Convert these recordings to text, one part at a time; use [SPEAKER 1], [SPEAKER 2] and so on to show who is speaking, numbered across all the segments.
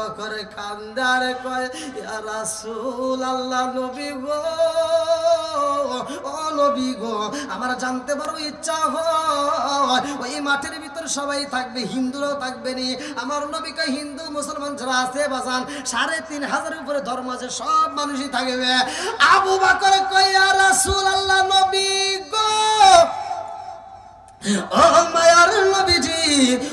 [SPEAKER 1] বকর কান্দার কয় ইয়া রাসূলুল্লাহ নবী গো ও নবী গো আমার জানতে বড় ইচ্ছা হয় ওই মাঠের ভিতর সবাই থাকবে হিন্দুরাও থাকবে নি আমার নবীকে হিন্দু মুসলমান যারা আছে বাজান ৩৫০০ উপরে ধর্ম আছে সব মানুষই থাকবে আবু বকর কয় ইয়া রাসূলুল্লাহ নবী গো ও মায়ার নবীজি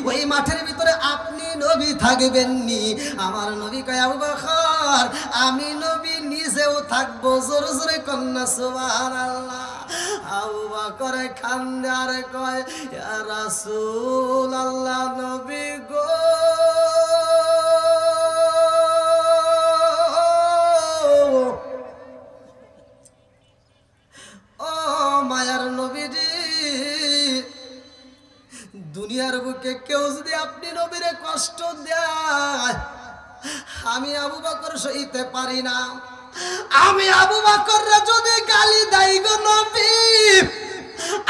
[SPEAKER 1] ওই মাঠের ভিতরে আপনি নবী থাকবেন নি আমার নবী কয় আবু বকর আমি নবী নিজেও থাকবো জোরে জোরে কন্যা সুবহানাল্লাহ আবু বকর খান্দার কয় ইয়া রাসূলুল্লাহ নবী গো ও মায়ার নবীজি দুনিয়ার বুকে কেউ যদি আপনি নবীরে কষ্ট দেয় আমি আবু বকর সইতে পারি না আমি আবু বকররে যদি গালি দেই গো নবী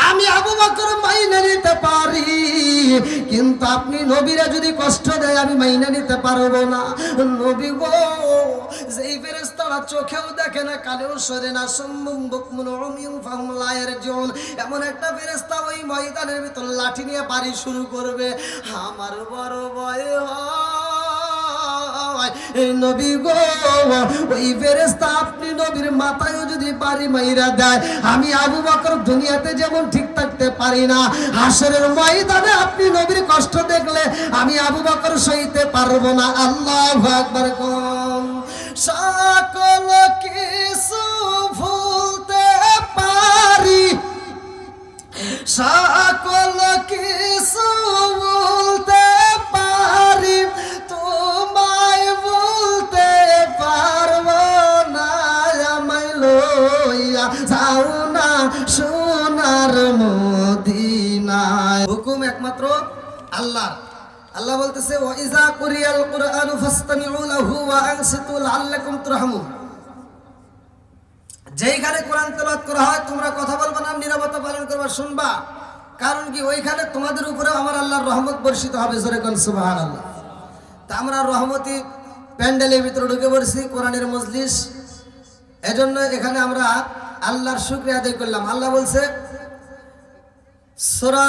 [SPEAKER 1] আমি আবু বকর মাইনে নিতে পারি কিন্তু আপনি নবীরে যদি কষ্ট দেয় আমি মাইনে নিতে পারবো না নবী গো যেই ফেরেশতারা চোখেও দেখে না কানেও শোনে না সুম্মুম বুকমুন উমিয়ুন ফাহুম লা ইয়ারজুন এমন একটা ফেরেশতা ওই ময়দানের ভিতর লাঠি নিয়ে বাড়ি শুরু করবে আমার বড় ভয় হয় এই নবী গো ওই ফেরেশতা আপনি নবীর মাথায়ও যদি বাড়ি মাইরা দেয় আমি আবু বকর দুনিয়াতে যেমন ঠিক থাকতে পারি না হাসরের ময়দানে আপনি নবীর কষ্ট দেখলে আমি আবু বকর সইতে পারবো না আল্লাহু আকবার কোন সকল কিছু ভুলতে পারি সকল কিছু ভুলতে পারি তোমায় ভুলতে পারবো না আমায় লইয়া যাও না সোনার মদিনায় হুকুম একমাত্র আল্লাহর আল্লাহ বলতেছে ওয়া ইযা কুরিয়াল কুরআনু ফাসতামিউ লাহু ওয়া আনসিতু লাআল্লাকুম তুরহামুন যেইখানে কোরআন তেলাওয়াত করা হয় তোমরা কথা বলবা না নীরবতা পালন করবা শুনবা কারণ কি ওইখানে তোমাদের উপরে আমার আল্লাহর রহমত বর্ষিত হবে জোরে কোন সুবহানাল্লাহ তা আমরা রহমতি প্যান্ডেলের ভিতরে ঢুকে পড়ছি কোরআনের মজলিস এজন্য এখানে আমরা আল্লাহর শুকরিয়া আদায় করলাম আল্লাহ বলছে সূরা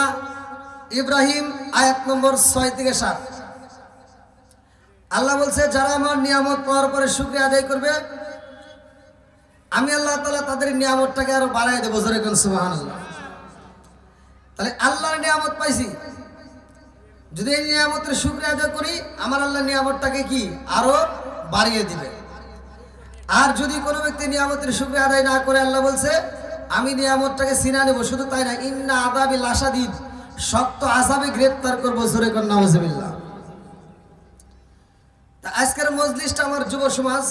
[SPEAKER 1] ইব্রাহিম আয়াত নম্বর 6 থেকে 7 আল্লাহ বলছে যারা আমার নিয়ামত পাওয়ার পরে শুকরিয়া আদায় করবে আমি আল্লাহ তাআলা তাদের নিয়ামতটাকে আরো বাড়ায় দেব জোরে কোন সুবহানাল্লাহ তাহলে আল্লাহর নিয়ামত পাইছি যদি এই নিয়ামতের শুকরিয়া আদায় করি আমার আল্লাহ নিয়ামতটাকে কি আরো বাড়িয়ে দিবে আর যদি কোনো ব্যক্তি নিয়ামতের শুকরিয়া আদায় না করে আল্লাহ বলছে আমি নিয়ামতটাকে ছিনা নেব শুধু তাই না ইন্না আযাবি লাশাদীদ শক্ত আযাবে গ্রেফতার করব জোরে কোন নাউজুবিল্লাহ তা আজকের মজলিসটা আমার যুব সমাজ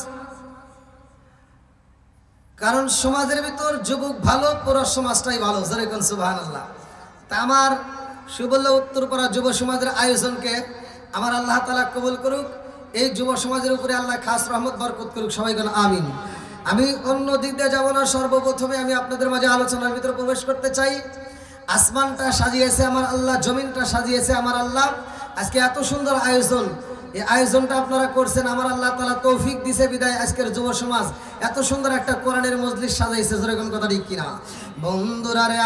[SPEAKER 1] কারণ সমাজের ভিতর যুবক ভালো পুরো সমাজটাই ভালো জোরে কোন সুবহানাল্লাহ তা আমার সুবল্লা উত্তরপাড়া যুব সমাজের আয়োজনকে আমার আল্লাহ তাআলা কবুল করুক এই যুব সমাজের উপরে আল্লাহ খাস রহমত বরকত করুক সবাই বলেন আমিন আমি অন্য দিক দিয়ে যাব না সর্বপ্রথমে আমি আপনাদের মাঝে আলোচনার ভিতরে প্রবেশ করতে চাই আসমানটা সাজিয়েছে আমার আল্লাহ জমিনটা সাজিয়েছে আমার আল্লাহ আজকে এত সুন্দর আয়োজন এই আয়োজনটা আপনারা করছেন আমার আল্লাহ তাআলা তৌফিক দিয়েছে বিদায় আজকের যুব সমাজ এত সুন্দর একটা কোরআনের মজলিস সাজাইছে জোরে কোন কথা ঠিক কিনা বন্ধুরা রে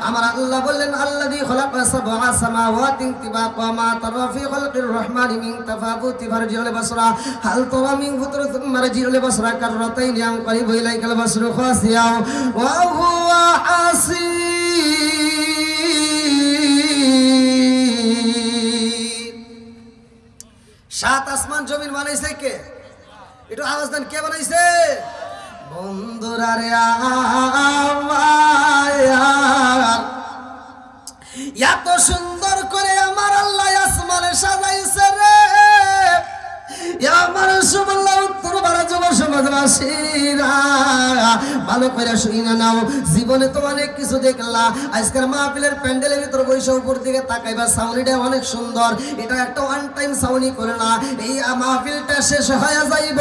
[SPEAKER 1] আমার আল্লাহ বললেন আল্লাযী খালাকা সাবআ সামাওয়াতিন তিবাকা মা তারা ফি খালকির রহমানি মিন তাফাউতি ফারজিউল বাসরা হাল তারা মিন ফুতর সুম্মা রাজিউল বাসরা কাররাতাইন ইয়াম করিবু ইলাইকাল বাসরু খাসিয়া ওয়া হুয়া আসি সাত আসমান জমিন বানাইছে কে একটু আওয়াজ দেন কে বানাইছে বন্ধুরা রে এত সুন্দর করে আমার আল্লাহ আসমানে সাজাইছে রে আমার সুবল্লা উত্তরপাড়া যুব সমাজবাসীরা ভালো করে শুনে নাও জীবনে তো অনেক কিছু দেখলা আজকের মাহফিলের প্যান্ডেলের ভিতর বসে উপর দিকে তাকাইবা সাউন্ডটা অনেক সুন্দর এটা একটা ওয়ান টাইম সাউন্ড করে না এই মাহফিলটা শেষ হয়ে যাইব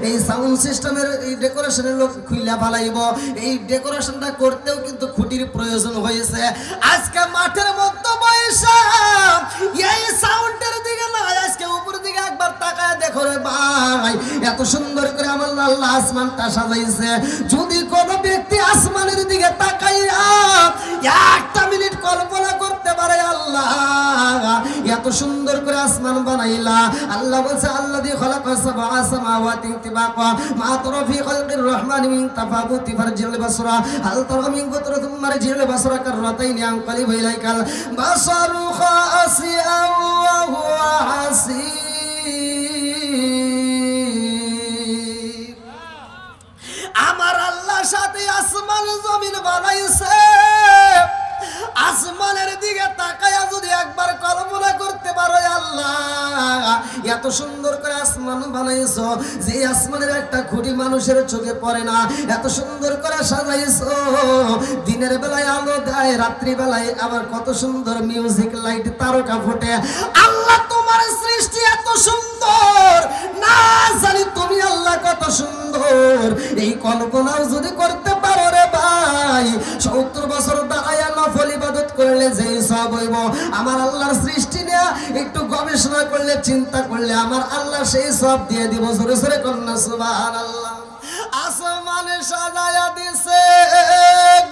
[SPEAKER 1] এই সাউন্ড সিস্টেমের এই ডেকোরেশনের লোক খুইলা ফালাইব এই ডেকোরেশনটা করতেও কিন্তু খুঁটির প্রয়োজন হয়েছে আজকে মাঠের মধ্যে বসে এই সাউন্ডের দিকে না আজকে ওরে ভাই এত সুন্দর করে আমার আল্লাহ আসমানটা সাজাইছে। যদি কোনো ব্যক্তি আসমানের দিকে তাকাইয়া একটা মিনিট কল্পনা করতে পারে আল্লাহ এত সুন্দর করে আসমান বানাইলা। আল্লাহ বলছে আল্লাযী খালাকা সাবআ সামাওয়াতি তিবাকা মা তারা ফি খালকির রহমানি মিন তাফাউতি ফারজিল বাসরা হাল তারা মিন কুতরাতিম মারজিল বাসরা কাররাতাইনি আনকালিব ইলাইকাল বাসারু খাসিআ ওয়া হুয়া হাসিব। আমার আল্লাহ সাথে আসমান জমিন বানাইছে। আসমানের দিকে তাকায়া যদি একবার কল্পনা করতে পারো আল্লাহ এত সুন্দর করে আসমান বানাইছো যে আসমানের একটা খুঁটি মানুষের চোখে পড়ে না, এত সুন্দর করে সাজাইছো। দিনের বেলায় আলো দেয়, রাত্রি বেলায় আবার কত সুন্দর মিউজিক লাইট তারকা ফুটে। আল্লাহ তোমার সৃষ্টি এত সুন্দর, না জানি তুমি আল্লাহ কত সুন্দর। এই কল্পনাও যদি করতে পারো রে ভাই 70 বছর দাঁড়ায়া নফল ইবাদত করলে যেই সব হইব, আমার আল্লাহর সৃষ্টি নিয়ে একটু গবেষণা করলে চিন্তা করলে আমার আল্লাহ সেই সব দিয়ে দিব। জোরে জোরে কন্যা সুবহানাল্লাহ। আসমানে সাজায়া দিছে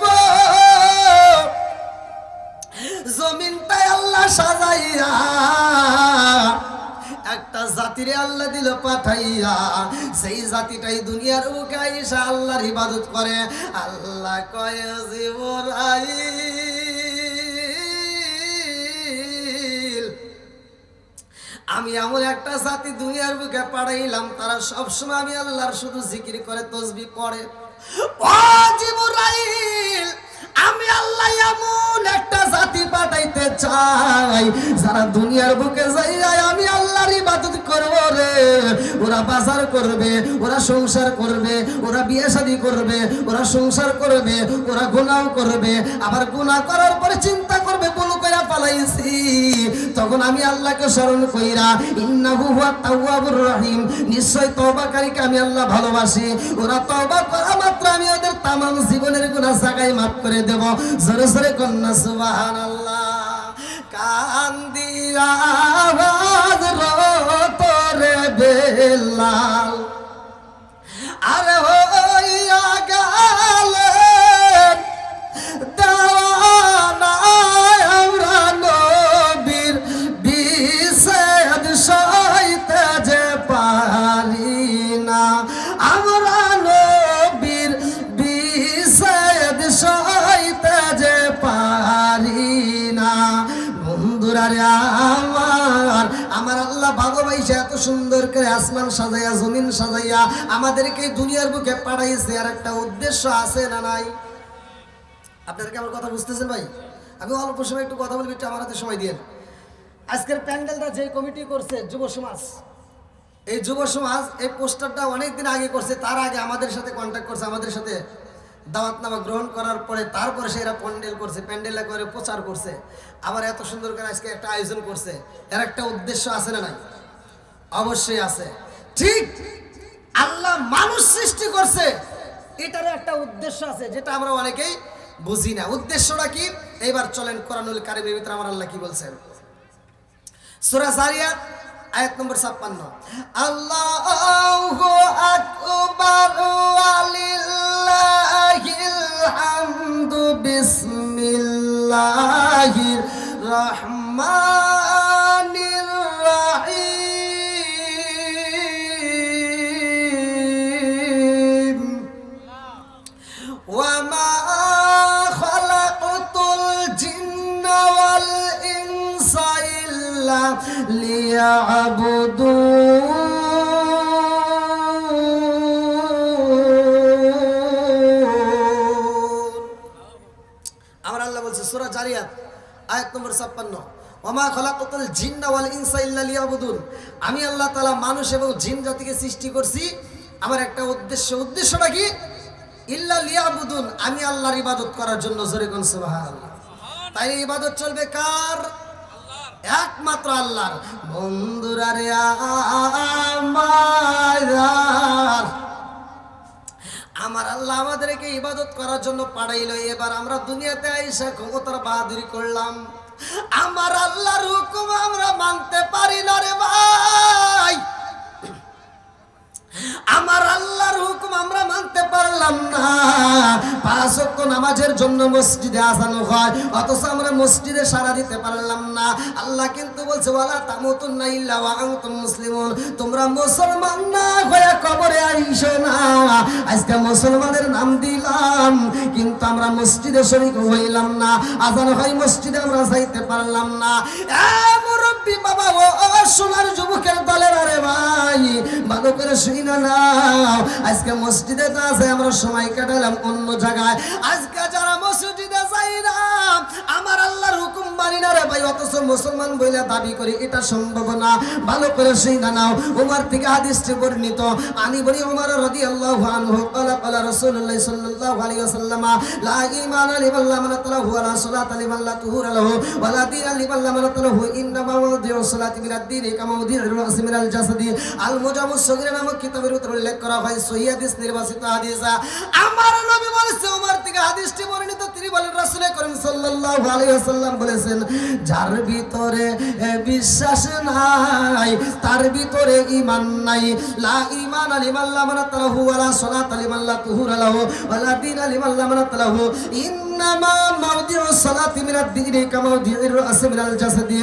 [SPEAKER 1] গো জমিনটাই আল্লাহ সাজাইয়া, একটা জাতিরে আল্লাহ দিল পাঠাইয়া, সেই জাতিটাই দুনিয়ার বুকে আইসা আল্লাহর ইবাদত করে। আল্লাহ কয় জিবরাইল আমি এমন একটা জাতি দুনিয়ার বুকে পাঠাইলাম তারা সবসময় আমি আল্লাহর শুধু জিকির করে তাসবিহ পড়ে। ও জিবরাইল আমি আল্লাহ এমন একটা জাতি পাঠাইতে চাই যারা দুনিয়ার বুকে যাইয়া আমি আল্লাহর ইবাদত করব রে। ওরা বাজার করবে, ওরা সংসার করবে, ওরা বিয়ে শাদী করবে, ওরা সংসার করবে, ওরা গুনাহ করবে, আবার গুনাহ করার পরে চিন্তা করবে ভুল কইরা পালাইছি, তখন আমি আল্লাহকে স্মরণ কইরা ইন্নাহু হুয়াত তাওয়াবুর রহিম নিশ্চয় তওবাকারীকে আমি আল্লাহ ভালোবাসি। ওরা তওবা করা মাত্র আমি ওদের তামাম জীবনের গুনাহ জায়গায় মাফ করে দেব। জোরে জোরে কন্যা সুবহানাল্লাহ। কান্দিয়া তোরে বেলাল আরে হইয়া গেলেন দেওয়ানা আমরা নবীর বিছেদ সইতে যে পারি না, আমরা নবীর বিছেদ সইতে যে পারি না। বন্ধুরা রে আমার আল্লাহ ভালোবাসে এত সুন্দর করে আসমান সাজাইয়া জমিন সাজাইয়া আমাদেরকে দুনিয়ার বুকে পাঠাইছে। আর একটা উদ্দেশ্য আছে না নাই? আপনাদেরকে আমার কথা বুঝতেছেন ভাই? আমি অল্প সময় একটু কথা বলবি, একটু আমার হাতে সময় দিয়ে। আজকের প্যান্ডেলটা যে কমিটি করছে যুব সমাজ, এই যুব সমাজ এই পোস্টারটা অনেকদিন আগে করছে। তার আগে আমাদের সাথে কন্ট্যাক্ট করছে, আমাদের সাথে দাওয়াতনামা গ্রহণ করার পরে তারপরে সেরা প্যান্ডেল করছে, প্যান্ডেলে করে প্রচার করছে, আবার এত সুন্দর করে আজকে একটা আয়োজন করছে। এর একটা উদ্দেশ্য আছে না নাই? অবশ্যই আছে। ঠিক আল্লাহ মানুষ সৃষ্টি করছে, এটারও একটা উদ্দেশ্য আছে যেটা আমরা অনেকেই বুঝি না। উদ্দেশ্যটা কি? এইবার চলেন কোরআনুল কারীমের ভিতরে আমার আল্লাহ কি বলছেন। সূরা যারিয়াত আয়াত নম্বর 56। আল্লাহু আকবার ওয়ালিল্লাহিল হামদু বিসমিল্লাহির রহমানির রহিম ওয়া মা খালাকতুল জিন্না ওয়াল ইনসা ইল্লা লিয়াবুদুন। আমার আল্লাহ বলছে সূরা জারিয়াত আয়াত নম্বর 56, ওমা খালাকাতুল জিন্না ওয়াল ইনসা ইল্লা লিয়াবুদুন। আমি আল্লাহ তাআলা মানুষ এবং জিন জাতিকে সৃষ্টি করছি আমার একটা উদ্দেশ্য। উদ্দেশ্যটা কি? ইল্লা লিয়াবুদুন, আমি আল্লাহর ইবাদত করার জন্য। জোরে কোন সুবহানাল্লাহ। তাই ইবাদত চলবে কার? একমাত্র আল্লাহর। বন্ধুরা রে আমার আল্লাহ আমাদেরকে ইবাদত করার জন্য পাঠাইলো। এবার আমরা দুনিয়াতে আইসা ক্ষমতার বাহাদুরি করলাম, আমার আল্লাহর হুকুম আমরা মানতে পারি না রে ভাই। নামাজের জন্য মসজিদে আজান হয়, অথচ আমরা মসজিদে সাড়া দিতে পারলাম না। আল্লাহ কিন্তু বলছে ওয়ালা তামুতুন্না ইল্লা ওয়া আনতুম মুসলিমুন, তোমরা মুসলমান না হয়ে কবরে আইসো না। আজকে মুসলমানের নাম দিলাম কিন্তু আমরা মসজিদে শরীক হইলাম না, আজান হয় মসজিদে আমরা যাইতে পারলাম না। মুরব্বী বাবা ও সোনার যুবকের দলের, আরে ভাই ভালো করে শুনে নাও, আজকে মসজিদে তো আছে আমরা সময় কাটালাম অন্য জায়গায়। আজকে যারা মসজিদে যাই না আমার আল্লাহর হুকুম মানি না রে ভাই, অথচ মুসলমান বলে দাবি করি, এটা সম্ভব না। ভালো করে শুনে নাও, উমর থেকে হাদিসটি বর্ণিত, আনি বলি উমর রাদিয়াল্লাহু আনহু ক্বালা ক্বালা রাসূলুল্লাহ সাল্লাল্লাহু আলাইহি ওয়াসাল্লাম লা ঈমানা লিমান লা মানাতালাহু ওয়ালা সালাতা লিমান লা তুহুরা লাহু ওয়ালা দীনা লিমান লা মানাতালাহু ইন্নামা ওয়াদিউ সালাতি মিনাদ দীনি কামা ওয়াদিউ রাস মিনাল জাসাদি। আল মুজামুস সগীর নামক কিতাবের ভিতরে উল্লেখ করা হয়, সহিহ হাদিস, নির্বাচিত হাদিস। আমার নবী বলেছে, উমর থেকে হাদিসটি বর্ণিত, তিনি বলেন রাসূল করিম সাল্লাল্লাহু আলাইহি ওয়াসাল্লাম বলেছেন, যার ভিতরে বিশ্বাস নাই তার ভিতরে ঈমান নাই। লা ঈমানা লিমান লা মানাতালাহু ওয়ালা সালাতা লিমান লা তুহুরা লাহু ওয়ালা দীনা লিমান লা মানাতালাহু ইন্নামা মাওদিউ সালাতি মিনাদ দীনি কামা ওয়াদিউ রাস মিনাল জাসাদি।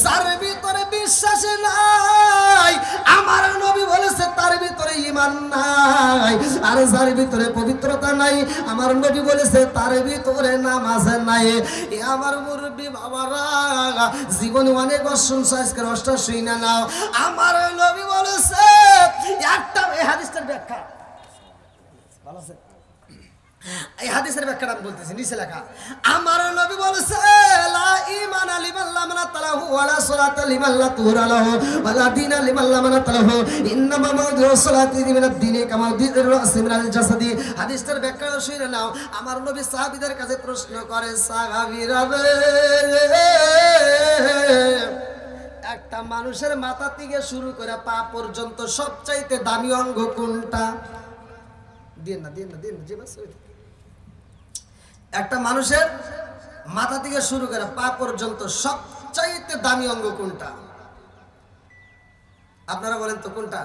[SPEAKER 1] যার ভিতরে বিশ্বাস নাই আমার নবী বলেছে তার ভিতরে ঈমান নাই, আর যার ভিতরে পবিত্রতা নাই আমার নবী বলেছে তার ভিতরে নামাজ নাই। এ আমার মুরব্বী বাবারা, জীবনে অনেক শুনছো, আজকে রসটা শুই না নাও। আমার নবী বলেছে একটা, এই হাদিসটার ব্যাখ্যা ভালো আছে, এই হাদিসের ব্যাখ্যাটা আমি বলতেছি, নিচে লেখা। আমার নবী বলেছে লা ঈমানা লিমান লা মানাতালাহু ওয়ালা সালাতা লিমান লা তুহুরা লাহু ওয়ালা দীনা লিমান লা মানাতালাহু ইন্নামা মাওদিউ সালাতি মিনাদ দীনি কামা ওয়াদিউ রাস মিনাল জাসাদি। হাদিসটার ব্যাখ্যা শুনে নাও। আমার নবী সাহাবীদের কাছে প্রশ্ন করে, সাহাবীরা একটা মানুষের মাথা থেকে শুরু করে পা পর্যন্ত সবচাইতে দামি অঙ্গ কোনটা? দিন না যে বাস একটা মানুষের মাথা থেকে শুরু করে পা পর্যন্ত সবচাইতে দামি অঙ্গ কোনটা? আপনারা বলেন তো কোনটা?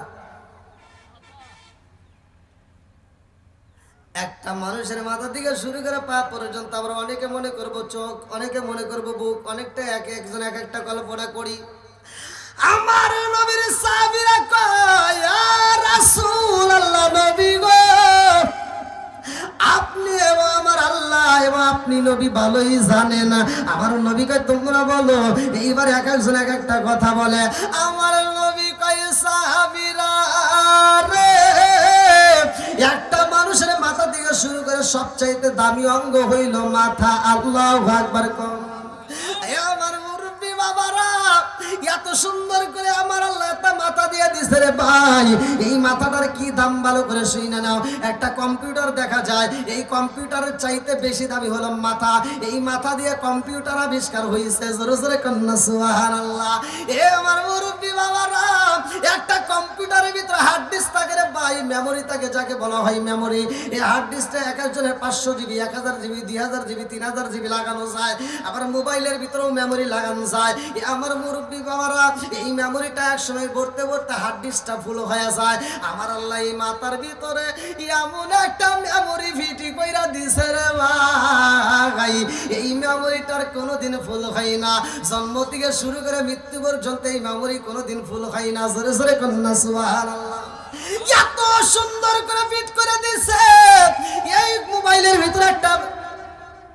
[SPEAKER 1] একটা মানুষের মাথা থেকে শুরু করে পা পর্যন্ত আমরা অনেকে মনে করব চোখ, অনেকে মনে করব বুক, অনেকটা একজন এক একটা কল্পনা করি। আমার নবীর সাহাবীরা কয়, ইয়া রাসূলুল্লাহ, নবী গো আপনি এবং আমার আল্লাহ এবং আপনি নবী ভালোই জানেন। আমার নবী কয় তোমরা বলো। এইবার এক একজন এক একটা কথা বলে। আমার নবী কয়, সাহাবীরা রে, একটা মানুষের মাথা থেকে শুরু করে সবচাইতে দামি অঙ্গ হইল মাথা। আল্লাহু আকবার কম। আমার মুরব্বী বাবারা, এত সুন্দর করে আমার আল্লাহ একটা মাথা দিয়ে দিছে রে ভাই, এই মাথাটার কি দাম ভালো করে শুনে নাও। একটা কম্পিউটার দেখা যায়, এই কম্পিউটারের চাইতে বেশি দামি হলো মাথা। এই মাথা দিয়ে কম্পিউটার আবিষ্কার হয়েছে, জোরে জোরে কন্যা সুবহানাল্লাহ। এ আমার মুরব্বী বাবারা, একটা কম্পিউটারের ভিতরে হার্ড ডিস্ক থাকে রে ভাই, মেমোরি থাকে, যাকে বলা হয় মেমোরি। এই হার্ড ডিস্কটা এক একজনের 500 জিবি, 1000 জিবি, 2000 জিবি, 3000 জিবি লাগানো যায়। আবার মোবাইলের ভিতরেও মেমোরি লাগানো যায়। আমার মুরব্বী বাবারা, এই মেমোরিটা এক সময় ভরতে ভরতে হার্ড ডিস্কটা ফুল হয়ে যায়। আমার আল্লাহ এই মাথার ভিতরে এমন একটা মেমোরি ফিটি কইরা দিছে রে ভাই, এই মেমোরিটার কোনোদিন ফুল হয় না। জন্ম থেকে শুরু করে মৃত্যু পর্যন্ত এই মেমোরি কোনোদিন ফুল হয় না। জোরে জোরে কন্যা সুবহানাল্লাহ। এত সুন্দর করে ফিট করে দিছে। এই মোবাইলের ভিতরে একটা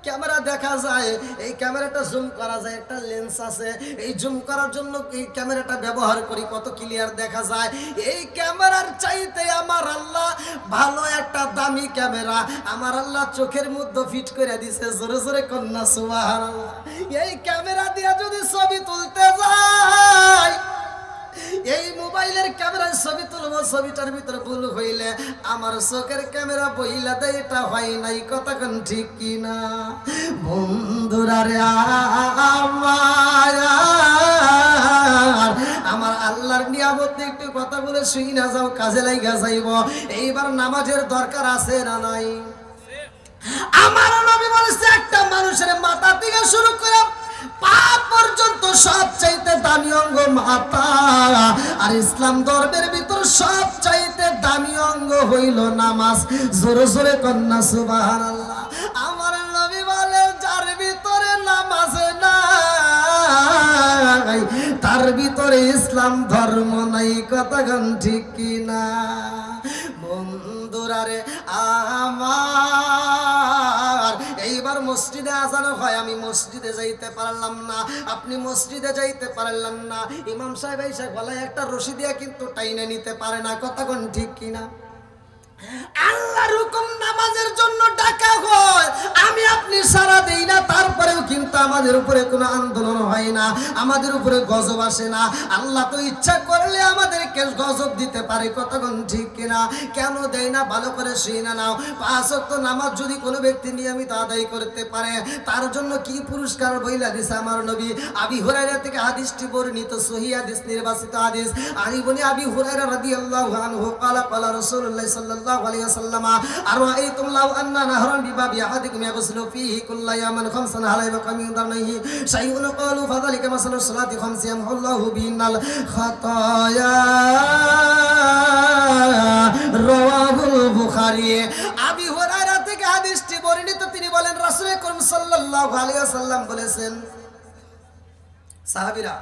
[SPEAKER 1] ক্যামেরা দেখা যায়, এই ক্যামেরাটা জুম করা যায়, একটা লেন্স আছে, এই জুম করার জন্য এই ক্যামেরাটা ব্যবহার করি, কত ক্লিয়ার দেখা যায়। এই ক্যামেরার চাইতে আমার আল্লাহ ভালো একটা দামি ক্যামেরা আমার আল্লাহ চোখের মধ্যে ফিট করে দিছে। জোরে জোরে কন্যা সুবহানাল্লাহ। এই ক্যামেরা দিয়ে যদি ছবি তুলতে যায়, এই মোবাইলের ক্যামেরার ছবি তুলবো, ছবিটার ভিতরে ভুল হইলে আমার চোখের ক্যামেরা বইলা দেয়, এটা হয় নাই। কথা কোন ঠিক কিনা বন্ধুরা রে? আমার আল্লাহর নিয়ামত একটু কথা বলে শুই না যাও, কাজে লাইগা যাইব। এইবার নামাজের দরকার আছে না নাই? আমার নবী বলেছে একটা মানুষের মাথা থেকে শুরু করে পা পর্যন্ত সবচাইতে দামি অঙ্গ মাথা। আর ইসলাম ধর্মের ভিতর সবচাইতে দামি অঙ্গ হইল নামাজ। জোরে জোরে কন্যা সুবহানাল্লাহ। আমার নাই, তার ভিতরে ইসলাম ধর্ম নাই। কথা গান ঠিক কিনা? বন্ধুরা রে আমার, এইবার মসজিদে আজান হয়, আমি মসজিদে যাইতে পারলাম না, আপনি মসজিদে যাইতে পারলেন না, ইমাম সাহেব এসে গলায় একটা রশি দিয়ে কিন্তু টাইনে নিতে পারে না। কথা কোন ঠিক কিনা? আল্লাহর হুকুম নামাজের জন্য ডাকা হয়, আমি আপনি সারা দেই না, তারপরেও কিন্তু আমাদের উপরে কোনো আন্দোলন হয় না, আমাদের উপরে গজব আসে না। আল্লাহ তো ইচ্ছা করলে আমাদেরকে গজব দিতে পারে। কতক্ষণ ঠিক কিনা? কেন দেয় না? ভালো করে শুনে নাও। 5 ওয়াক্ত নামাজ যদি কোনো ব্যক্তি নিয়মিত আদায় করতে পারে, তার জন্য কি পুরস্কার বইলা দিছে আমার নবী। আবি হুরায়রা থেকে হাদিসটি বর্ণিত, সহিহ হাদিস, নির্বাচিত হাদিস। আলী বনি আবি হুরায়রা রাদিয়াল্লাহু আনহু ক্বালা ক্বালা রাসূলুল্লাহ সাল্লাল্লাহু আলাইহি ওয়াসাল্লাম আরাআইতুম লাউ আন্না নাহরান বিবাবি আহাদিকুম ইয়াগসিলু ফীহি কুল্লা ইয়ামান খামসান হালাইবা কামিন দারনাহি শাইউন ক্বালু ফাযালিকা মাসালু সালাতি খামসি ইয়ামহুল্লাহু বিনাল খাতায়া। রাওয়াহুল বুখারী। আবি হুরায়রা থেকে হাদিসটি বর্ণিত, তিনি বলেন রাসূল করিম সাল্লাল্লাহু আলাইহি ওয়াসাল্লাম বলেছেন, সাহাবীরা,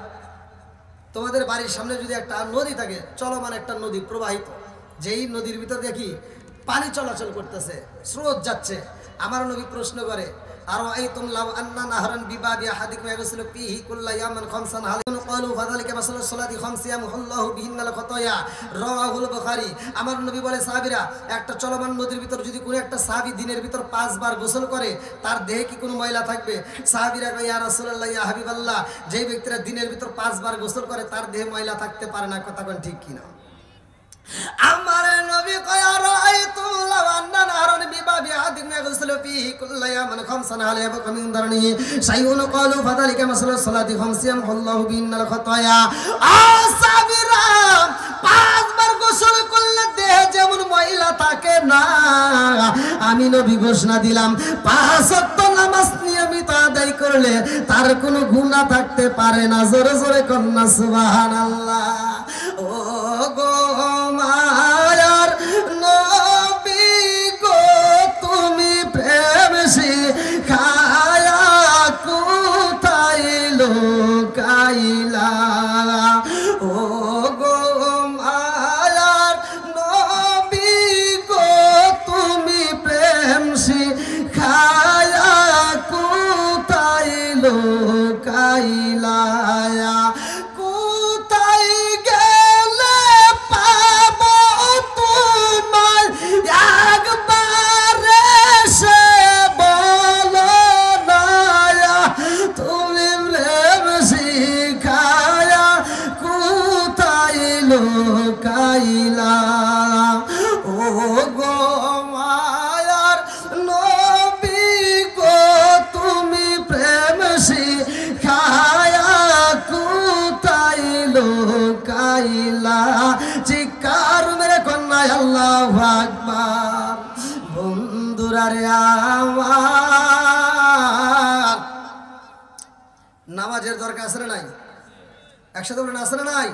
[SPEAKER 1] তোমাদের বাড়ির সামনে যদি একটা নদী থাকে, চলমান একটা নদী প্রবাহিত, যেই নদীর ভিতর দেখি পানি চলাচল করতেছে, স্রোত যাচ্ছে, আমার নবী প্রশ্ন করে, আরাআইতুম লাউ আন্না নাহরান বিবাবি আহাদিকুম ইয়াগসিলু ফীহি কুল্লা ইয়ামান খামসান হালাইবা ক্বালু ফাযালিকা মাসালু সালাতি খামসি ইয়ামহুল্লাহু বিহিন্নাল খাতায়া। রাওয়াহুল বুখারী। আমার নবী বলে, সাহাবীরা, একটা চলমান নদীর ভিতর যদি কোনো একটা সাহাবী দিনের ভিতর 5 বার গোসল করে, তার দেহে কি কোনো ময়লা থাকবে? সাহাবীরা কয়, ইয়া রাসূলুল্লাহ, ইয়া হাবিবাল্লাহ, যেই ব্যক্তিরা দিনের ভিতর 5 বার গোসল করে তার দেহে ময়লা থাকতে পারে না। কথা কোন ঠিক কিনা? আমার নবী কয়, আরাআইতুম লাউ আন্না নাহরান বিবাবি আহাদিকুম ইয়াগসিলু ফীহি কুল্লা ইয়ামান খামসান হালাইবা কামিন দারনিহি শাইউন ক্বালু ফাযালিকা মাসালু সালাতি খামসি ইয়ামহুল্লাহু বিহিন্নাল খাতায়া। সাহাবীরা, 5 বার গোসল করলে দেহে যেমন ময়লা থাকে না, আমি নবী ঘোষণা দিলাম 5 ওয়াক্ত নামাজ নিয়মিত আদায় করলে তার কোনো গুনাহ থাকতে পারে না। জোরে জোরে কন্না সুবহানাল্লাহ। ও গো মায়ার নবী গো, তুমি প্রেম শিখায়া কোথায় লুকাইলা? ও গো মায়ার নবী গো, তুমি প্রেম শিখায়া কোথায় লুকাইলা? লুকাইলা? ও গো মায়ার নবী গো, তুমি প্রেম শিখায়া কোথায় লুকাইলা? চিৎকার মেরে কন্যায় আল্লাহু আকবার। বন্ধুরা রে আমার, নামাজের দরকার আছে না নাই? একসাথে বলেন, আছে না নাই?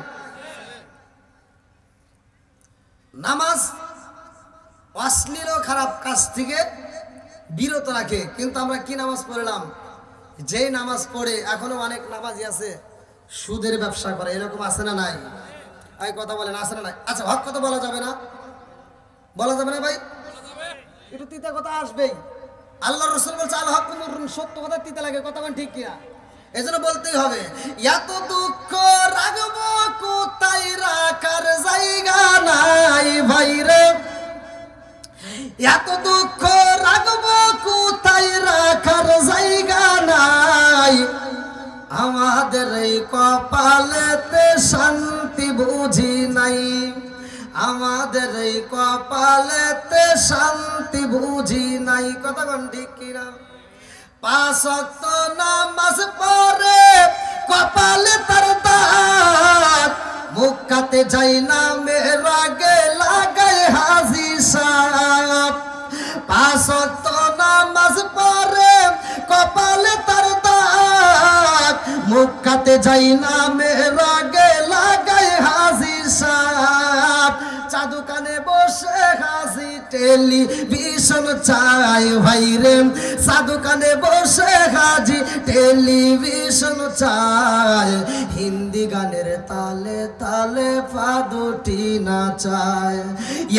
[SPEAKER 1] নামাজ অশ্লীল ও খারাপ কাজ থেকে বিরত রাখে। কিন্তু আমরা কি নামাজ পড়লাম? যে নামাজ পড়ে, এখনো অনেক নামাজি আছে সুদের ব্যবসা করে, এরকম আছে না নাই? এই কথা বলেন, আছে না নাই? আচ্ছা, হক কথা বলা যাবে না? বলা যাবে না ভাই? একটু তিতা কথা আসবেই। আল্লাহর রাসূল বলছে, আল হক মুররুন, সত্য কথা তিতা লাগে। কথা বলেন ঠিক কিনা? এজন্য বলতেই হবে, এত দুঃখ রাখব কোথায় রাখার জায়গা নাই ভাইরে, এত দুঃখ রাখব কোথায় রাখার জায়গা নাই, আমাদের এই কপালেতে শান্তি বুঝি নাই, আমাদের এই কপালেতে শান্তি বুঝি নাই। কথা কোন ঠিক কিনা? 5 ওয়াক্ত নামাজ পড়ে কপালে তার দাগ, মুখ কাতে যাই না মেরাগে লাগায় হাজি সাপ। 5 ওয়াক্ত নামাজ পড়ে কপালে তার দাগ, মুখ কাতে যাই না মেরাগে লাগায় হাজি সাপ। চাদু কানে বসে হাজি টেলিভিশন চাই ভাইরে সাধুকানে বসে হাজি টেলিভিশন চাই হিন্দি গানের তালে তালে পা দুটি নাচায়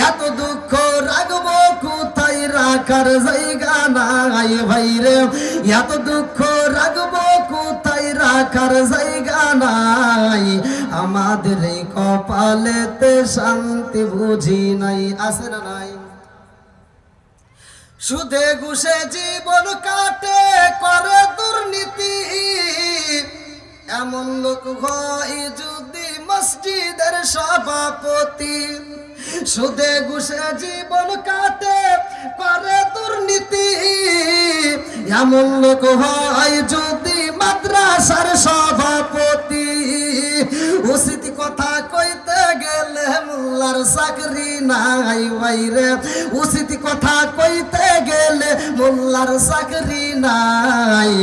[SPEAKER 1] এত দুঃখ রাখবো কোথায় রাখার জায়গা নাই ভাইরে এত দুঃখ রাখবো কোথায় রাখার জায়গা নাই আমাদের এই কপালেতে শান্তি বুঝি নাই আছে না নাই সুদে ঘুষে জীবন কাটে করে দুর্নীতি এমন লোক হয় যদি মসজিদের সভাপতি সুদে ঘুষে জীবন কাটে করে দুর্নীতি এমন লোক হয় যদি মাদ্রাসার সভাপতি উচিত কথা কইতে গেলে মোল্লার চাকরি নাই বাইরে উচিত কথা কইতে গেলে মোল্লার চাকরি নাই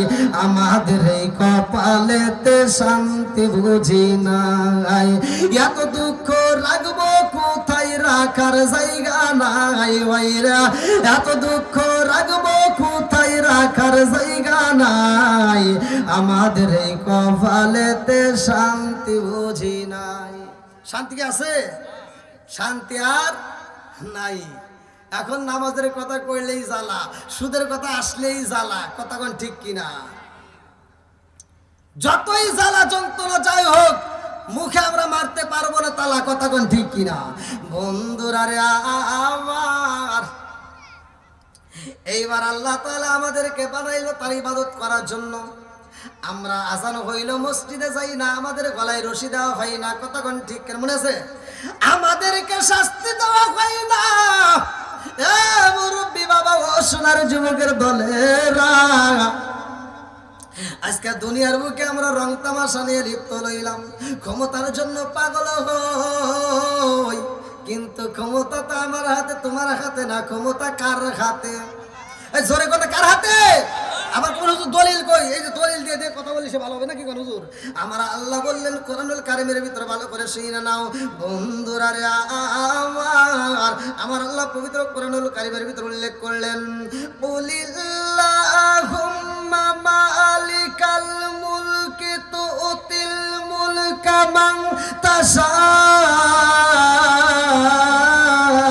[SPEAKER 1] আমাদের এই কপালেতে শান্তি বুঝি নাই এত দুঃখ রাখবো কোথায় রাখার জায়গা নাই বাইরে এত দুঃখ রাখবো কোথায় রাখার জায়গা নাই আমাদের এই কপালেতে শান্তি বুঝি নাই শান্তি কি আছে শান্তি আর নাই এখন নামাজের কথা কইলেই জ্বালা সুদের কথা আসলেই জ্বালা কথা কোন ঠিক কিনা যতই জ্বালা যন্ত্রণা যাই হোক মুখে আমরা মারতে পারবো না তালা কথা কোন ঠিক কিনা বন্ধুরা রে আমার এইবার আল্লাহ তাআলা আমাদেরকে বানাইলো তার ইবাদত করার জন্য আমরা আজান হইল মসজিদে যাই না আমাদের গলায় রশি দেওয়া হয় না কতক্ষণ ঠিক মনে আছে আমাদেরকে শাস্তি দেওয়া হয় না এ মুরব্বি বাবা ও সোনার যুবকের দলেরা আজকে দুনিয়ার বুকে আমরা রং তামাশা নিয়ে লিপ্ত লইলাম ক্ষমতার জন্য পাগল হই কিন্তু ক্ষমতা তো আমার হাতে তোমার হাতে না ক্ষমতা কার হাতে এই জোরে কথা কার হাতে আবার কোন হুজুর দলিল কই এই যে দলিল দিয়ে দিয়ে কথা বলি সে ভালো হবে নাকি কোন হুজুর আমরা আল্লাহ বললেন কোরআনুল কারীমের ভিতরে ভালো করে শুনে নাও বন্ধুরা রে আমার আল্লাহ পবিত্র কোরআনুল কারীমের ভিতরে উল্লেখ করলেন কুলিল্লাহুম্মা মালিকাল মুলকি তুতিল মুলকা মান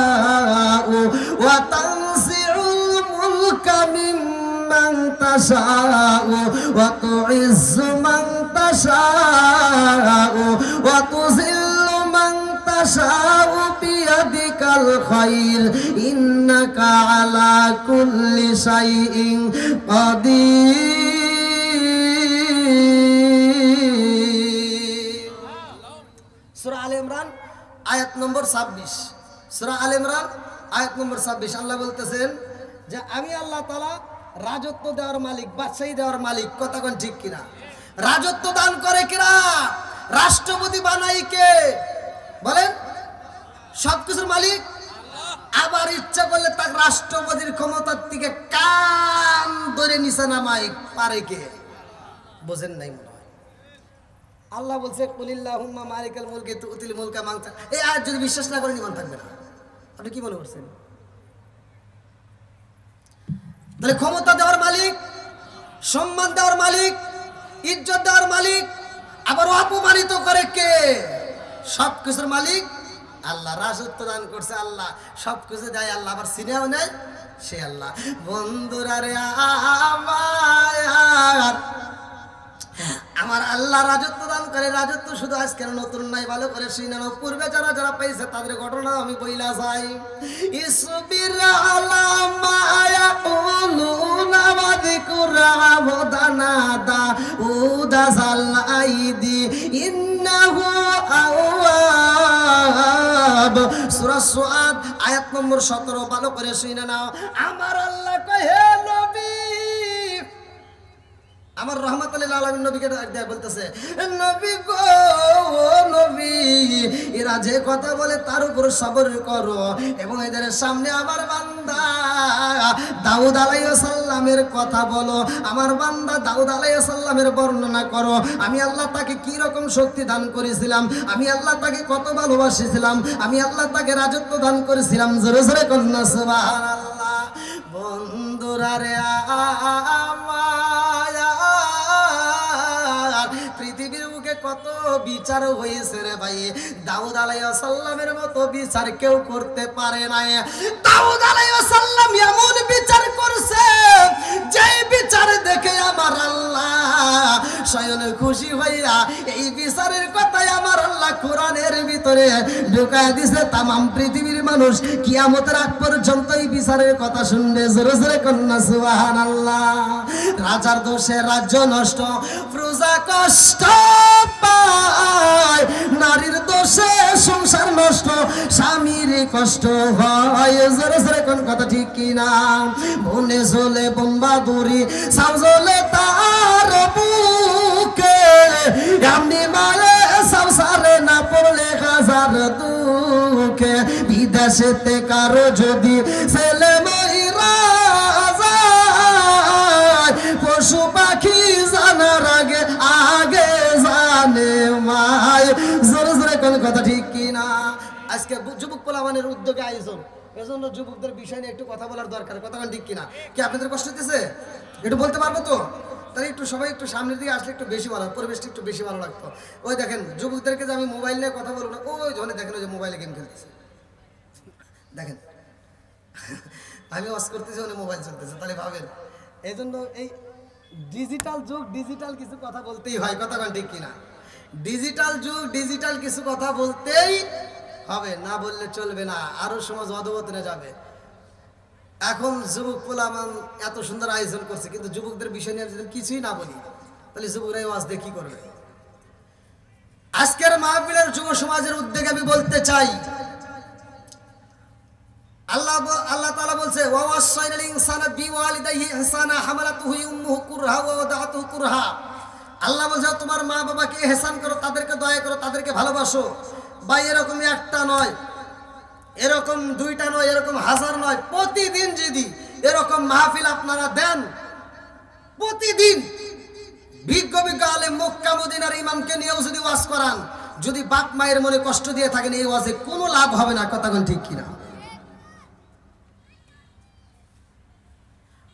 [SPEAKER 1] তাশাউ ওয়া তানজিউল মুলকা মিম্মান তাশাউ ওয়া তুইজ্জু মান তাশাউ ওয়া তুযিল্লু মান তাশাউ বিয়াদিকাল খায়র ইন্নাকা আলা কুল্লি শাইইন কাদির সূরা আলে ইমরান আয়াত নম্বর 26 সূরা আলে ইমরান আয়াত নম্বর 26 আল্লাহ বলতেছেন যে আমি আল্লাহ তাআলা রাজত্ব দেওয়ার মালিক বাদশাহী দেওয়ার মালিক কথা কোন ঠিক কিনা রাজত্ব দান করে কিনা রাষ্ট্রপতি বানাই কে বলেন সবকিছুর মালিক আবার ইচ্ছা করলে তার রাষ্ট্রপতির ক্ষমতার থেকে কান ধরে নিচে নামায় পারে কে বোঝেন নাই মনে হয় আল্লাহ বলছে কুলিল্লাহুম্মা মালিকাল মুলকি তুতিল মুলকা মান তাশা এই আয়াত যদি বিশ্বাস না করেন ঈমান থাকবে না আপনি কি মনে করছেন তাহলে ক্ষমতা দেওয়ার মালিক সম্মান দেওয়ার মালিক ইজ্জত দেওয়ার মালিক আবার অপমানিত করে কে সবকিছুর মালিক আল্লাহ রাজত্ব দান করছে আল্লাহ সবকিছু দেয় আল্লাহ আবার সিনেও নেয় সে আল্লাহ বন্ধুরা রে আমার আল্লাহ রাজত্ব দান করে রাজত্ব শুধু আজকের নতুন নাই ভালো করে শুনে নাও পূর্বে যারা যারা পাইছে তাদের ঘটনা আমি বইলা যাই ইসবির আলা মা ইয়াকুলুনা ওয়া যিকুরা ওয়াদানাদা উদাসাল আইদি ইন্নাহু আওয়াব সূরা সুআদ আয়াত নম্বর 17 ভালো করে শুনে নাও আমার আল্লাহ কয় হে নবী আমার রহমাতুল লিল আলামিন নবীকে ডাক বলতেছে নবী গো নবী এরা যে কথা বলে তার উপর সবর করো এবং এদের সামনে আমার বান্দা বান্দা দাউদ আলাইহিস সালামের কথা বলো, আমার বান্দা দাউদ আলাইহিস সালামের বর্ণনা করো। আমি আল্লাহ তাকে কি রকম শক্তি দান করেছিলাম, আমি আল্লাহ তাকে কত ভালোবাসিছিলাম, আমি আল্লাহ তাকে রাজত্ব দান করেছিলাম। জোরে জোরে কন্যা সুবহানাল্লাহ। বন্ধুরা রে আমার পৃথিবীর বুকে কত বিচার হয়েছে রে ভাই, দাউদ আলাইহিস সালামের মতো বিচার কেউ করতে পারে না। দাউদ আলাইহিস সালাম এমন বিচার করছে, যে বিচার দেখে আমার আল্লাহ স্বয়ং খুশি হইয়া এই বিচারের কথাই আমার আল্লাহ কোরআনের ভিতরে ঢুকায় দিছে। তামাম পৃথিবীর মানুষ কিয়ামতের আগ পর্যন্ত এই বিচারের কথা শুনবে। জোরে জোরে কন্যা সুবহানাল্লাহ। রাজার দোষে রাজ্য নষ্ট, প্রজা কষ্ট পায়, নারীর দোষে সংসার নষ্ট, স্বামীর কষ্ট হয়। জোরে জোরে কোন কথা ঠিক কিনা? মনে জ্বলে বোম্বা দূরি, সাউ জ্বলে তার বুকে, এমনি মায়ে সংসারে না পড়লে হাজার দুঃখে। বিদেশেতে কারো যদি ছেলে মেয়েরা যায়, পশু পাখি জানার আগে আগে জানে মায়। জোরে জোরে কোন কথা ঠিক কিনা? আজকে যুবক পোলাপানের উদ্যোগে আয়োজন, এজন্য যুবকদের বিষয় নিয়ে একটু কথা বলার দরকার। কথা ঠিক কিনা? কি আপনাদের কষ্ট হতেছে? একটু বলতে পারবো তো? তাহলে একটু সবাই একটু সামনের দিকে আসলে একটু বেশি ভালো, পরিবেশটা একটু বেশি ভালো লাগতো। ওই দেখেন যুবকদেরকে যে আমি মোবাইল নিয়ে কথা বলবো না, ওই ধরনের দেখেন ওই যে মোবাইলে গেম খেলতেছে, দেখেন আমি ওয়াজ করতেছি ওখানে মোবাইল চলতেছে। তাহলে ভাবেন, এই জন্য এই ডিজিটাল যুগ, ডিজিটাল কিছু কথা বলতেই হয়। কথা ঠিক কিনা? ডিজিটাল যুগ, ডিজিটাল কিছু কথা বলতেই হবে, না বললে চলবে না, আরো সমাজ অধোগতিতে যাবে। এখন যুবক পোলামান এত সুন্দর আয়োজন করছে, কিন্তু যুবকদের বিষয় নিয়ে যদি কিছুই না বলি, তাহলে যুবকরা ওয়াজ দিয়ে কি করবে? আজকের মাহফিলের যুব সমাজের উদ্যোগে আমি বলতে চাই, আল্লাহ তাআলা বলছে ওয়াসাইনাল ইনসানা বিওয়ালিদাইহি ইহসানা হামালাতুহু উম্মুহু কুরহা ওয়া ওয়াদাতুহু কুরহা। আল্লাহ বলছে তোমার মা বাবাকে ইহসান করো, তাদেরকে দয়া করো, তাদেরকে ভালোবাসো। ভাই এরকম একটা নয়, এরকম দুইটা নয়, এরকম হাজার নয়, প্রতিদিন যদি এরকম মাহফিল আপনারা দেন, প্রতিদিন বিজ্ঞ বিজ্ঞ আলেম মক্কা মদিনার ইমামকে নিয়েও যদি ওয়াজ করান, যদি বাপ মায়ের মনে কষ্ট দিয়ে থাকেন, এই ওয়াজে কোনো লাভ হবে না। কথা কোন ঠিক কিনা?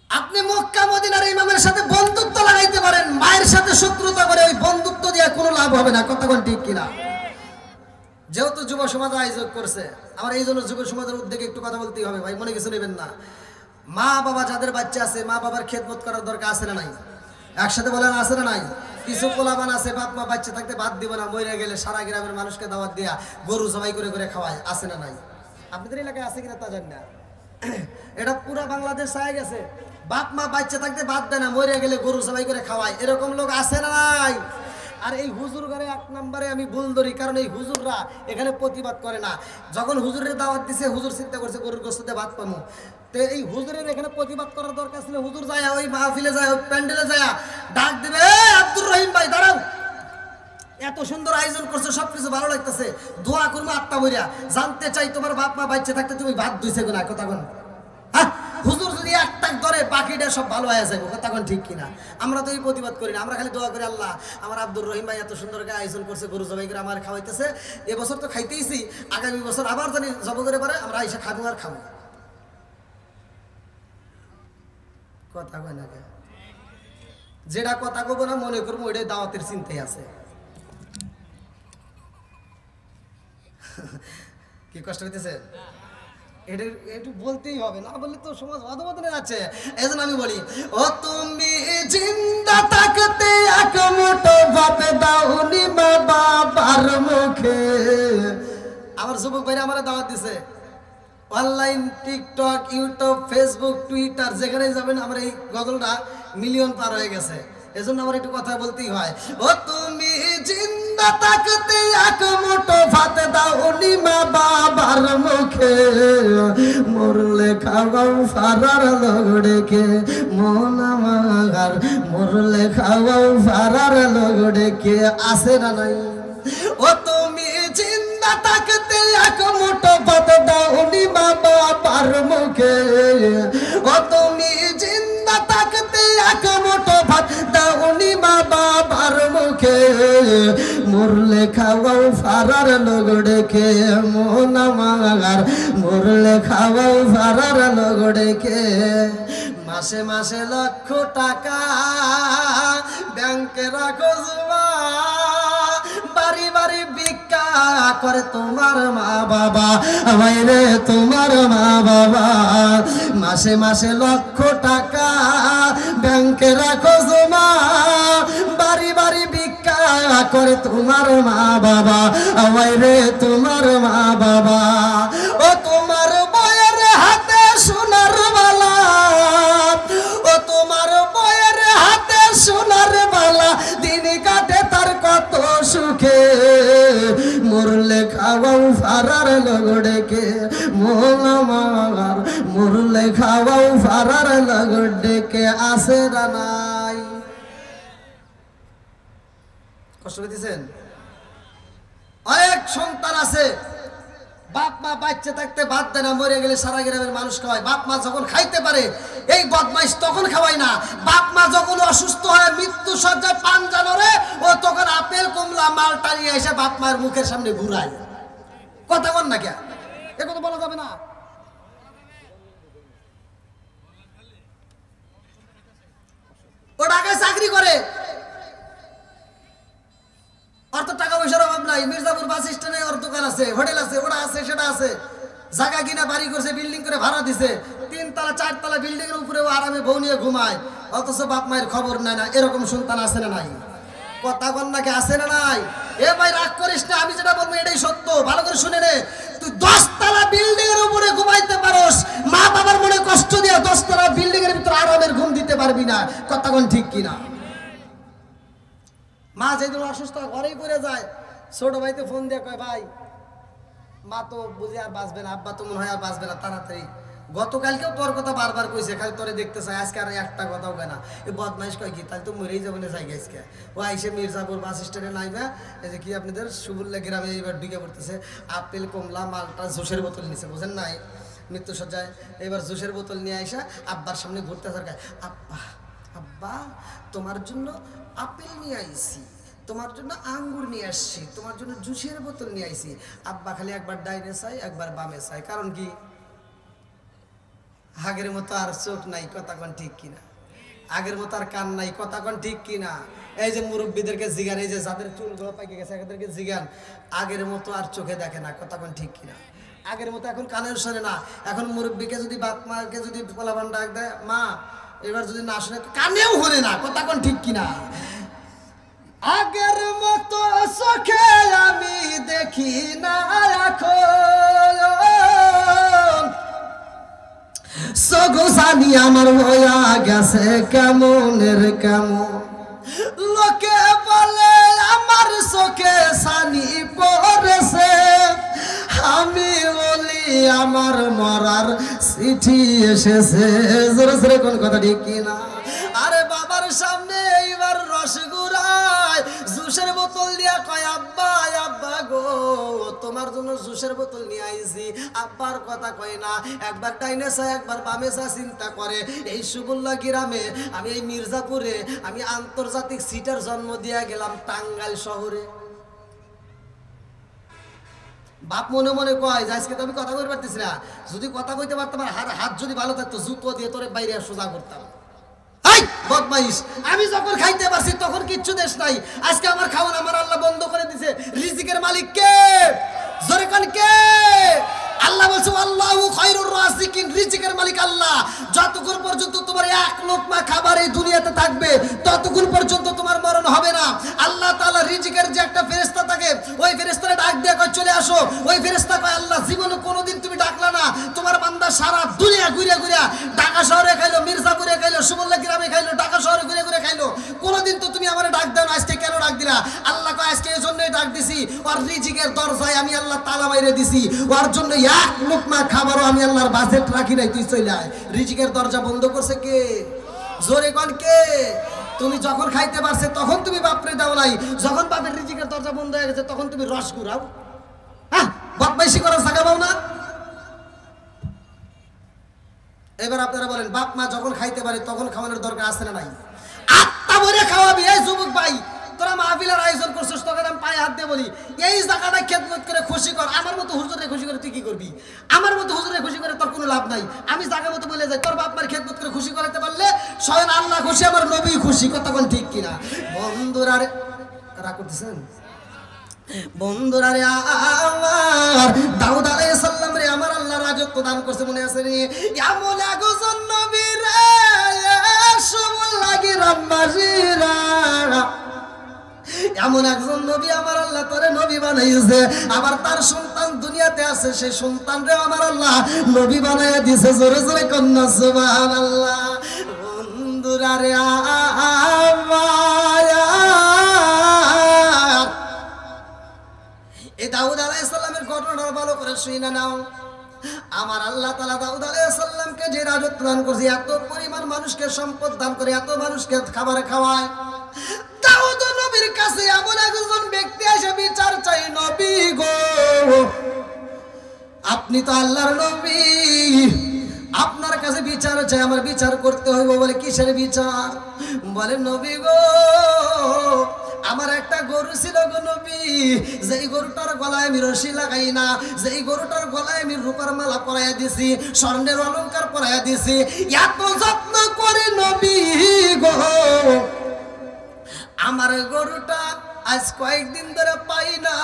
[SPEAKER 1] আপনি মক্কা মদিনার ইমামের সাথে বন্ধুত্ব লাগাইতে পারেন, মায়ের সাথে শত্রুতা করে ওই বন্ধুত্ব দিয়ে কোনো লাভ হবে না। কথা কোন ঠিক কিনা? যেহেতু যুব সমাজ আয়োজন করছে, আমার এই জন্য যুব সমাজের উদ্যোগে একটু কথা বলতেই হবে ভাই, মনে কিছু নেবেন না। মা বাবা যাদের বাচ্চা আছে, মা বাবার খেদমত করার দরকার আছে না নাই? একসাথে বলেন আছে না নাই? কিছু পোলাপান আছে বাপ মা বাচ্চা থাকতে বাদ দিব না, মরে গেলে সারা গ্রামের মানুষকে দাওয়াত দিয়া গরু জবাই করে করে খাওয়ায়, আছে না নাই? আপনাদের এলাকায় আছে কিনা তা জানি না, এটা পুরা বাংলাদেশ ছায়া গেছে। বাপ মা বাচ্চা থাকতে বাদ দেয় না, মরে গেলে গরু জবাই করে খাওয়ায়, এরকম লোক আছে না নাই? আর এই হুজুর ঘরে এক নম্বরে আমি ভুল ধরি, কারণ এই হুজুররা এখানে প্রতিবাদ করে না। যখন হুজুরের দাওয়াত দিছে, হুজুর চিন্তা করছে গরুর গোশতে ভাত পামু, তো এই হুজুরের এখানে প্রতিবাদ করার দরকার ছিল। হুজুর যায় ওই মাহফিলে যায়, ওই প্যান্ডেলে যায়, ডাক দিবে আব্দুর রহিম ভাই দাঁড়াও, এত সুন্দর আয়োজন করছে, সবকিছু ভালো লাগতেছে, দোয়া করবো আত্মা বইরা, জানতে চাই তোমার বাপ মা বাচ্চা থাকতে তুমি ভাত ধুইছে না? কথা কোন? হ্যাঁ, হুজুর যদি একটাক ধরে বাকিটা সব ভালো হয়ে যাবে। কথা কোন ঠিক কিনা? আমরা তো এই প্রতিবাদ করি না, আমরা খালি দোয়া করি আল্লাহ আমার আব্দুর রহিম ভাই এত সুন্দর আয়োজন করছে, গরু জবাই করে আমার খাওয়াইতেছে, এবছর তো খাইতেইছি, আগামী বছর আবার জানি জব করে পারে আমরা এসে খাবো আর খাবো। কথা কয় না, যেটা কথা কব না মনে করবো ওইটাই দাওয়াতের চিন্তাই আছে। কি কষ্ট হইতেছে? এটা একটু বলতেই হবে, না বললে তো সমাজ অধঃপতনে যাচ্ছে। এই জন্য আমি বলি, ও তুমি জিন্দা থাকতে এক মুঠো ভাত দাওনি মা বাবার মুখে। আমার যুবক ভাইরা আমার দাওয়াত দিছে, online TikTok, YouTube, Facebook, Twitter যেখানে যাবেন আমার এই গজলটা মিলিয়ন পার হয়ে গেছে। এজন্য আমার একটু কথা বলতেই হয়। ও তুমি জিন্দা থাকতে এক মুঠো ভাত দাওনি মা বাবার মুখে, মরলে খাওয়াও ফারার লগড়েকে মন আমার, মরলে খাওয়াও ফারার লগড়েকে, আছে না নাই? ও তুমি জিন্দা থাকতে এক মুঠো ভাত দাওনি মা বাবার মুখে, মুখে। ও তুমি জিন্দা থাকতে এক মুঠো ভাত দাওনি মা বাবার মুখে, মরলে খাওয়াও ফারার লোক ডেকে মন আমার, মরলে খাওয়াও ফারার লোক ডেকে। মাসে মাসে লক্ষ টাকা ব্যাংকে রাখো জমা, বাড়ি বাড়ি ভিক্ষা করে তোমার মা বাবা, আমায় রে তোমার মা বাবা। মাসে মাসে লক্ষ টাকা ব্যাংকে রাখো জমা, বাড়ি বাড়ি ভিক্ষা করে তোমার মা বাবা, আমায় রে তোমার মা বাবা। ও তোমার বয়ের হাতে সোনার বালা, ও তোমার বয়ের হাতে সোনার বালা, দিন কাটে তার কত সুখে, মরলে খাওয়াও ফারার লোক ডেকে মন আমার, মরলে খাওয়াও ফারার লোক ডেকে। আসে না নাই? কষ্ট পেতেছেন? অনেক সন্তান আছে বাপ মা বাচ্চা থাকতে ভাত দেয় না, মরে গেলে সারা গ্রামের মানুষ খাওয়ায়। বাপ মা যখন খাইতে পারে এই বদমাইশ তখন খাওয়ায় না। বাপ মা যখন অসুস্থ হয় মৃত্যু সজ্জায় পান জানরে, ও তখন আপেল কমলা মালটা নিয়ে এসে বাপ মার মুখের সামনে ঘুরায়। কথা বল না কে? এ কথা বলা যাবে না। ও ঢাকায় চাকরি করে, ওর তো টাকা পয়সার অভাব নাই। মির্জাপুর বাস স্ট্যান্ডে ওর দোকান আছে, হোটেল আছে, ওটা আছে সেটা আছে, জায়গা কিনা বাড়ি করছে, বিল্ডিং করে ভাড়া দিছে, 3 তলা 4 তলা বিল্ডিং এর উপরে ও আরামে বউ নিয়ে ঘুমায়, অথচ বাপ মায়ের খবর নেয় না। এরকম সন্তান আছে না নাই? কথা বল নাকি? আছে না নাই? এ ভাই রাগ করিস না, আমি যেটা বলবো এটাই সত্য, ভালো করে শুনে নে। তুই 10 তলা বিল্ডিং এর উপরে ঘুমাইতে পারোস, মা বাবার মনে কষ্ট দিয়ে 10 তলা বিল্ডিং এর ভিতরে আরামের ঘুম দিতে পারবি না। কথা কোন ঠিক কিনা? মা যেদিন অসুস্থ ঘরেই করে যায়, ছোট ভাইতে ফোন দিয়ে কয় ভাই মা তো বুঝি আর বাঁচবে না, আব্বা তো মনে হয় আর বাঁচবে না, তাড়াতাড়ি। গতকালকেও তোর কথা বারবার কইছে, খালি তোরে দেখতে চাই, আজকে আর একটা কথাও কেনা। এই বদমাইশ কয় কি তাহলে তো মরেই যাবে না জায়গা আজকে। ও আইসে মির্জাপুর বাস স্ট্যান্ডে নাইবে, এই যে কি আপনাদের সুবুল্লা গ্রামে এইবার ঢুকে পড়তেছে, আপেল কমলা মালটা জুসের বোতল নিছে, বুঝেন নাই? মৃত্যু সজ্জায় এবার জুসের বোতল নিয়ে আইসা আব্বার সামনে ঘুরতে থাকায়, আব্বা আব্বা তোমার জন্য আপেল নিয়ে আইছি, তোমার জন্য আঙ্গুর নিয়ে আসছি, তোমার জন্য জুসের বোতল নিয়ে আইছি। আব্বা খালি একবার ডাইনে চাই একবার বামে চাই, কারণ কি আগের মতো আর চোখ নাই। কথা কোন ঠিক কিনা? আগের মতো আর কান নাই। কথা কোন ঠিক কিনা? এই যে মুরব্বীদেরকে জিগান, এই যে যাদের চুলগুলো পাকে গেছে এদেরকে জিগান, আগের মতো আর চোখে দেখে না। কথা কোন ঠিক কিনা? আগের মতো এখন কানেও শোনে না। এখন মুরব্বীকে যদি বাপ মাকে যদি পোলাপান ডাক দেয় মা, এবার যদি না শুনে কানেও হরে না। কথা কোন ঠিক কিনা? আগের মতো চোখে আমি দেখি না এখন, চোখ জানি আমার হইয়া গেছে কেমনের কেমন। লোকে বলে আমার চোখে সানি পড়েছে, আমি বলি আমার মরার চিঠি এসেছে। জোরে জোরে কোন কথা ঠিক কিনা? আরে বাবার সামনে এইবার রসগুড়ায় জুসের বোতল দিয়া কয় আব্বা আব্বা গো তোমার জন্য জুসের বোতল নিয়ে আইছি। আব্বার কথা কয় না, একবার ডাইনে চায় একবার বামে চা চিন্তা করে। এই সুবুল্লা গ্রামে আমি এই মির্জাপুরে আমি আন্তর্জাতিক সিটার জন্ম দিয়া গেলাম টাঙ্গাইল শহরে। বাপ মনে মনে কয় যে আজকে তো আমি কথা কইতে পারতেছি না, যদি কথা কইতে পারতাম আর হাত যদি ভালো থাকতো জুতো দিয়ে তোরে বাইরে সোজা করতাম। বদমাইশ, আমি যখন খাইতে পারছি তখন কিচ্ছু দেশ নাই। আজকে আমার খাওয়ান আমার আল্লাহ বন্ধ করে দিছে। রিজিকের মালিক কে? জোরে কোন কে? আল্লাহ বলছে আল্লাহু খায়রুর রাযিকিন, রিজিকের মালিক আল্লাহ। যতক্ষণ পর্যন্ত তোমার এক লোকমা খাবার এই দুনিয়াতে থাকবে ততক্ষণ পর্যন্ত তোমার মরণ হবে না। আল্লাহ তাআলা রিজিকের যে একটা ফেরেশতা থাকে, ওই ফেরেশতারে ডাক দিয়ে কয় চলে আসো। ওই ফেরেশতা কয় আল্লাহ জীবনে কোনোদিন তুমি ডাকলা না, তোমার বান্দা সারা দুনিয়া ঘুরে ঘুরে ঢাকা শহরে খাইলো, মির্জাপুরে খাইলো, সুবুল্লা গ্রামে খাইলো, ঢাকা শহরে ঘুরে ঘুরে খাইলো, কোনোদিন তো তুমি আমারে ডাক দাও না, আজকে কেন ডাক দিলা? আল্লাহ কয় আজকে এই জন্যই ডাক দিছি, ওর রিজিকের দরজায় আমি আল্লাহ তালা বাইরে দিছি, ওর জন্য এক লোকমা খাবারও আমি আল্লাহর বাজেট রাখি নাই, তুই চলে আয়। রিজিকের দরজা বন্ধ করছে কে? জোরে কোন কে? তুমি যখন খাইতে পারছে তখন তুমি বাপরে দাও নাই, যখন বাপের রিজিকের দরজা বন্ধ হয়ে গেছে তখন তুমি রস ঘুরাও। হ্যাঁ, বদমাইশি করার জায়গা পাও না। এবার আপনারা বলেন, বাপ মা যখন খাইতে পারে তখন খাওয়ানোর দরকার আছে না নাই? আত্মা ভরে খাওয়াবি। এই যুবক ভাই, তোরা মাহফিলের আয়োজন করছিস, তোকে আমি পায়ে হাত দিয়ে বলি, এই জায়গাটা খেদমত করে খুশি কর। আমার মতো হুজুরে খুশি করে তুই কি করবি? আমার মতো হুজুরে খুশি করে তোর কোনো লাভ নাই। আমি জায়গা মতো বলে যাই, তোর বাপ মার খেদমত করে খুশি করাতে পারলে স্বয়ং আল্লাহ খুশি, আমার নবী খুশি। কতক্ষণ ঠিক কিনা বন্ধুরা? রে রাগ করতেছেন বন্ধুরা? রে আমার দাউদ আলাইহিস সালাম রে আমার আল্লাহ রাজত্ব দান করছে, মনে আছে রে? এমন একজন নবী রে সমল লাগি রাব্বাসীরা, এমন একজন নবী আমার আল্লাহ তারে নবী বানাইছে। আবার তার সন্তান দুনিয়াতে আছে, সেই সন্তান রে আমার আল্লাহ নবী বানাইয়া দিয়েছে। জোরে জোরে কন্যা সুবহানাল্লাহ। বন্ধুরা রে এই দাউদ আলাইহিস সালামের ঘটনাটা ভালো করে শুনে নাও। আমার আল্লাহ তাআলা দাউদ আলাইহিস সালামকে যে রাজত্ব দান করেছে, এত পরিমাণ মানুষকে সম্পদ দান করে, এত মানুষকে খাবার খাওয়ায়, দাউদ নবীর কাছে এমন একজন ব্যক্তি এসে বিচার চাই, নবী গো আপনি তো আল্লাহর নবী, আপনার কাছে বিচার চাই, আমার বিচার করতে হইব। বলে কিসের বিচার? বলে নবী গো আমার একটা গরু ছিল গো নবী, যেই গরুটার গলায় আমি রশি লাগাই না, যেই গরুটার গলায় আমি রূপার মালা পরাইয়া দিছি, স্বর্ণের অলংকার পরাইয়া দিছি, এত যত্ন করে নবী গো আমার গরুটা আজ কয়েকদিন ধরে পাই না।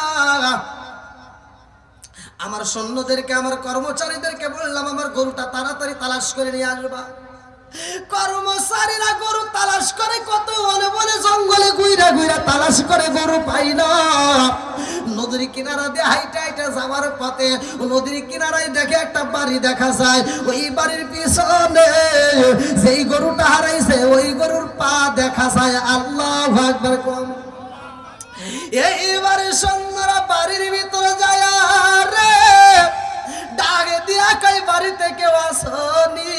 [SPEAKER 1] আমার সৈন্যদেরকে, আমার কর্মচারীদেরকে বললাম আমার গরুটা তাড়াতাড়ি তালাশ করে নিয়ে আসবা। কর্মচারীরা গরু তালাশ করে, কত বলে বলে জঙ্গলে ঘুইরা ঘুইরা তালাশ করে, গরু পাই না। নদীর কিনারা দিয়ে হাইটা হাইটা যাওয়ার পথে নদীর কিনারায় দেখে একটা বাড়ি দেখা যায়, ওই বাড়ির পিছনে যেই গরুটা হারাইছে ওই গরুর পা দেখা যায়। আল্লাহু আকবার। কম এইবারে সন্ধ্যারা বাড়ির ভিতরে যায় রে, ডাকে দিয়া কই বাড়িতে কেউ আসনি,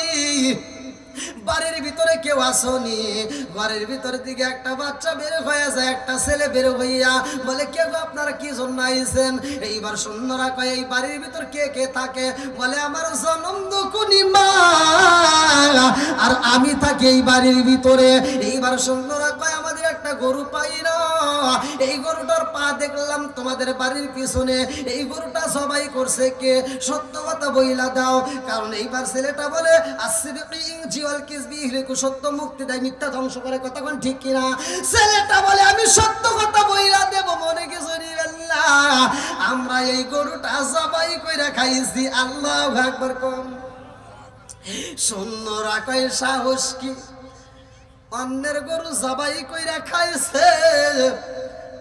[SPEAKER 1] বাড়ির ভিতরে কেউ আসনি। ঘরের ভিতর দিকে একটা বাচ্চা বের হয়ে যায়, একটা ছেলে বের হইয়া বলে কে গো আপনারা কি জন্য আইছেন? এইবার সৈন্যরা কয় এই বাড়ির ভিতর কে কে থাকে? বলে আমার জনম দুকুনি মা আর আমি থাকি এই বাড়ির ভিতরে। এইবার সৈন্যরা কয় আমাদের একটা গরু পাই না, এই গরুটার পা দেখলাম তোমাদের বাড়ির পিছনে, এই গরুটা সবাই করছে কে? সত্য কথা বইলা দাও। কারণ এইবার ছেলেটা বলে সত্য মুক্তি দেয়, মিথ্যা ধ্বংস করে। কতক্ষণ ঠিক কিনা? ছেলেটা বলে আমি সত্য কথা বইলা দেব, মনে কিছু নিবেন না, আমরা এই গরুটা জবাই কইরা খাইছি। আল্লাহু আকবার। কম সৈন্যরা কয় সাহস কি, অন্যের গরু জবাই কইরা খাইছে,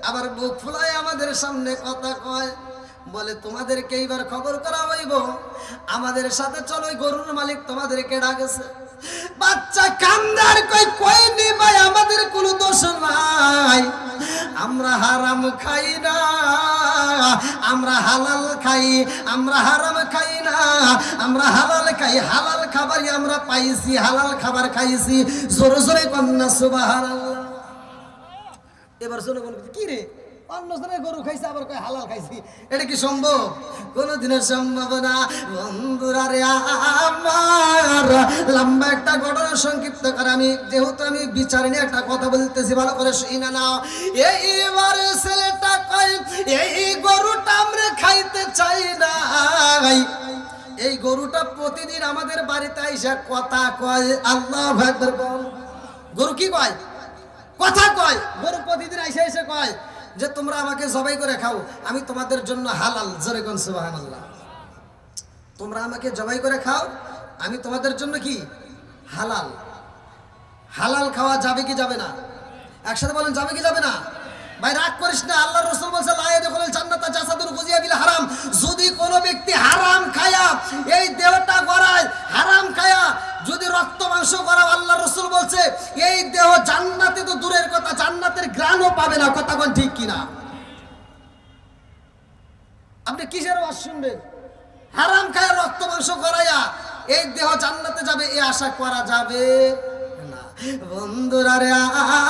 [SPEAKER 1] আবার বুক ফুলায় আমাদের সামনে কথা কয়। বলে তোমাদেরকে এইবার খবর করা হইব, আমাদের সাথে চলো, গরুর মালিক তোমাদেরকে ডাকেছে। বাচ্চা কান্দার কই কই নি ভাই, আমাদের কোনো দোষ নাই, আমরা হারাম খাই না, আমরা হালাল খাই, আমরা হারাম খাই না, আমরা হালাল খাই, হালাল খাবারই আমরা পাইছি, হালাল খাবার খাইছি। জোরে জোরে কন্যা সুবহানাল্লাহ। এবার শুনে কোন কি রে, অন্য জনের গরু খাইছে আবার কয় হালাল খাইছি, এটা কি সম্ভব? কোনদিনও সম্ভব না। বন্ধুরা রে আমার লম্বা একটা ঘটনা সংক্ষিপ্ত করে আমি, যেহেতু আমি বিচার নিয়ে একটা কথা বলতেছি, ভালো করে শুনে নাও। এইবার ছেলেটা কয় এই গরুটা আমরা খাইতে চাই না, এই গরুটা প্রতিদিন আমাদের বাড়িতে আইসা কথা কয়। আল্লাহু আকবার। গরু কি কয়? কথা কয়। গরু প্রতিদিন আইসা এসে কয় যে তোমরা আমাকে জবাই করে খাও, আমি তোমাদের জন্য হালাল। জোরে কোন সুবহানাল্লাহ। তোমরা আমাকে জবাই করে খাও, আমি তোমাদের জন্য কি হালাল। হালাল খাওয়া যাবে কি যাবে না? একসাথে বলেন, যাবে কি যাবে না? ভাই রাগ করিস না, আল্লাহর রাসূল বলেছে লা ইয়াদখুলুল জান্নাতা জাসাদুন গুযিয়া বিল হারাম। যদি কোনো ব্যক্তি হারাম খায়া এই দেহটা গড়ায়, হারাম খায়া যদি রক্ত মাংস গড়ায়, আল্লাহর রাসূল বলছে এই দেহ জান্নাতে তো দূরের কথা, জান্নাতের ঘ্রাণও পাবে না। কথা কোন ঠিক কিনা? আপনি কিসের ওয়াজ শুনবেন? হারাম খায়া রক্ত মাংস গড়ায়া এই দেহ জান্নাতে যাবে, এই আশা করা যাবে না। বন্ধুরা রে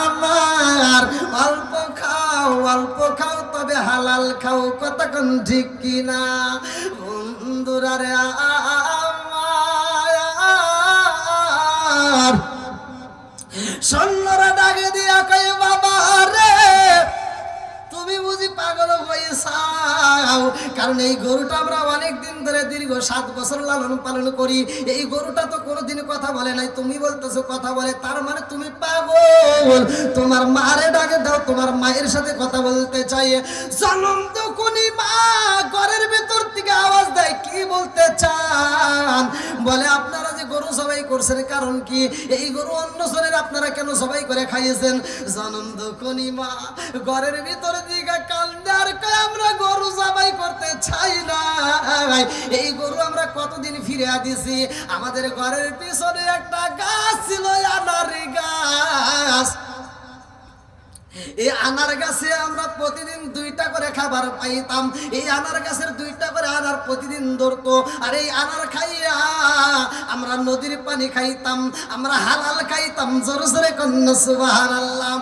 [SPEAKER 1] আমার অল্প খাও, অল্প খাও, তবে হালাল খাও। কথা কোন ঠিক কিনা? বন্ধুরা রে আমার খাও, কারণ এই গরুটা আমরা অনেক দিন ধরে দীর্ঘ 7 বছর লালন পালন করি। এই গরুটা তো কোনোদিন কথা বলে নাই, তুমি বলতেছো কথা বলে, তার মানে তুমি পাগল। তোমার মারে ডাকে দাও, তোমার মায়ের সাথে কথা বলতে চাই। জনম তো কোনি মা ঘরের ভেতর থেকে আওয়াজ দেয়, কি বলতে চান? বলে আপনারা যে গরু জবাই করছেন কারণ কি? এই গরু অন্য জনের আপনারা কেন জবাই করে খাইয়েছেন? জনম তো কোনি মা ঘরের ভিতর দিকে কান্দে আর কয়, আমরা গরু জবাই করতে চাই না। এই গরু আমরা কতদিন ফিরে দিছি। আমাদের ঘরের পিছনে একটা গাছ ছিল, আনার গাছ। এই আনার গাছে আমরা প্রতিদিন 2টা করে খাবার পাইতাম। এই আনার গাছের 2টা করে আনার প্রতিদিন ধরতো। আর এই আনার খাইয়া আমরা নদীর পানি খাইতাম, আমরা হালাল খাইতাম। জোরে জোরে কন্যা সুবহানাল্লাহ।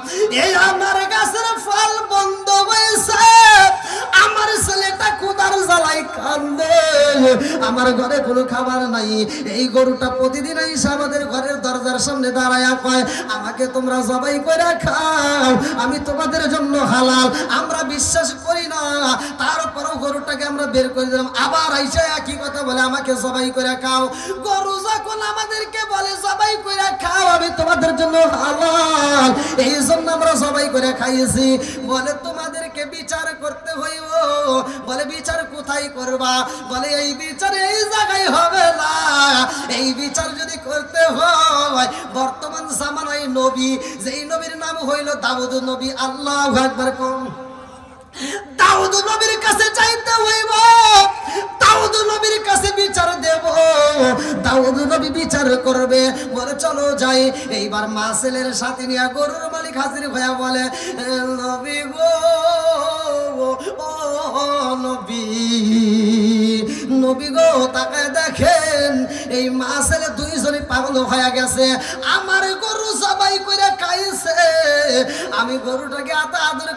[SPEAKER 1] এই আনার গাছের ফল বন্ধ হয়েছে, আমার ছেলেটা ক্ষুধার জ্বালায় কান্দে, আমার ঘরে কোনো খাবার নাই। এই গরুটা প্রতিদিন এসে আমাদের ঘরের দরজার সামনে দাঁড়ায়া কয়, আমাকে তোমরা জবাই করে খাও, আমি তোমাদের জন্য হালাল। আমরা বিশ্বাস করি না, তারপরেও গরুটাকে আমরা বের করে দিলাম। আবার আইসা একই কথা বলে, আমাকে জবাই করে খাও। গরু যখন আমাদেরকে বলে জবাই করে খাও, আমি তোমাদের জন্য হালাল, এই জন্য আমরা জবাই করে খাইয়েছি। বলে তোমাদেরকে বিচার করতে হইব। বলে বিচার কোথায় করবা? বলে এই বিচার এই জায়গায় হবে না। এই বিচার যদি করতে হয়, বর্তমান জামানায় নবী, যেই নবীর নাম হইল দাউদ নবী, আল্লাহু আকবার কোন, দাউদ নবীর কাছে চাইতে হইব, দাউদ নবীর কাছে বিচার দেব, দাউদ নবী বিচার করবে। বলে চলো যাই। এইবার মা ছেলের সাথে নিয়ে গরুর মালিক হাজির হইয়া বলে, নবী গো, ও নবী, নবী গো তাকায় দেখেন, এই মা ছেলে 2জনই পাগল হয়ে গেছে। আমার গরু জবাই করে খাইছে, আমি গরুটাকে আদর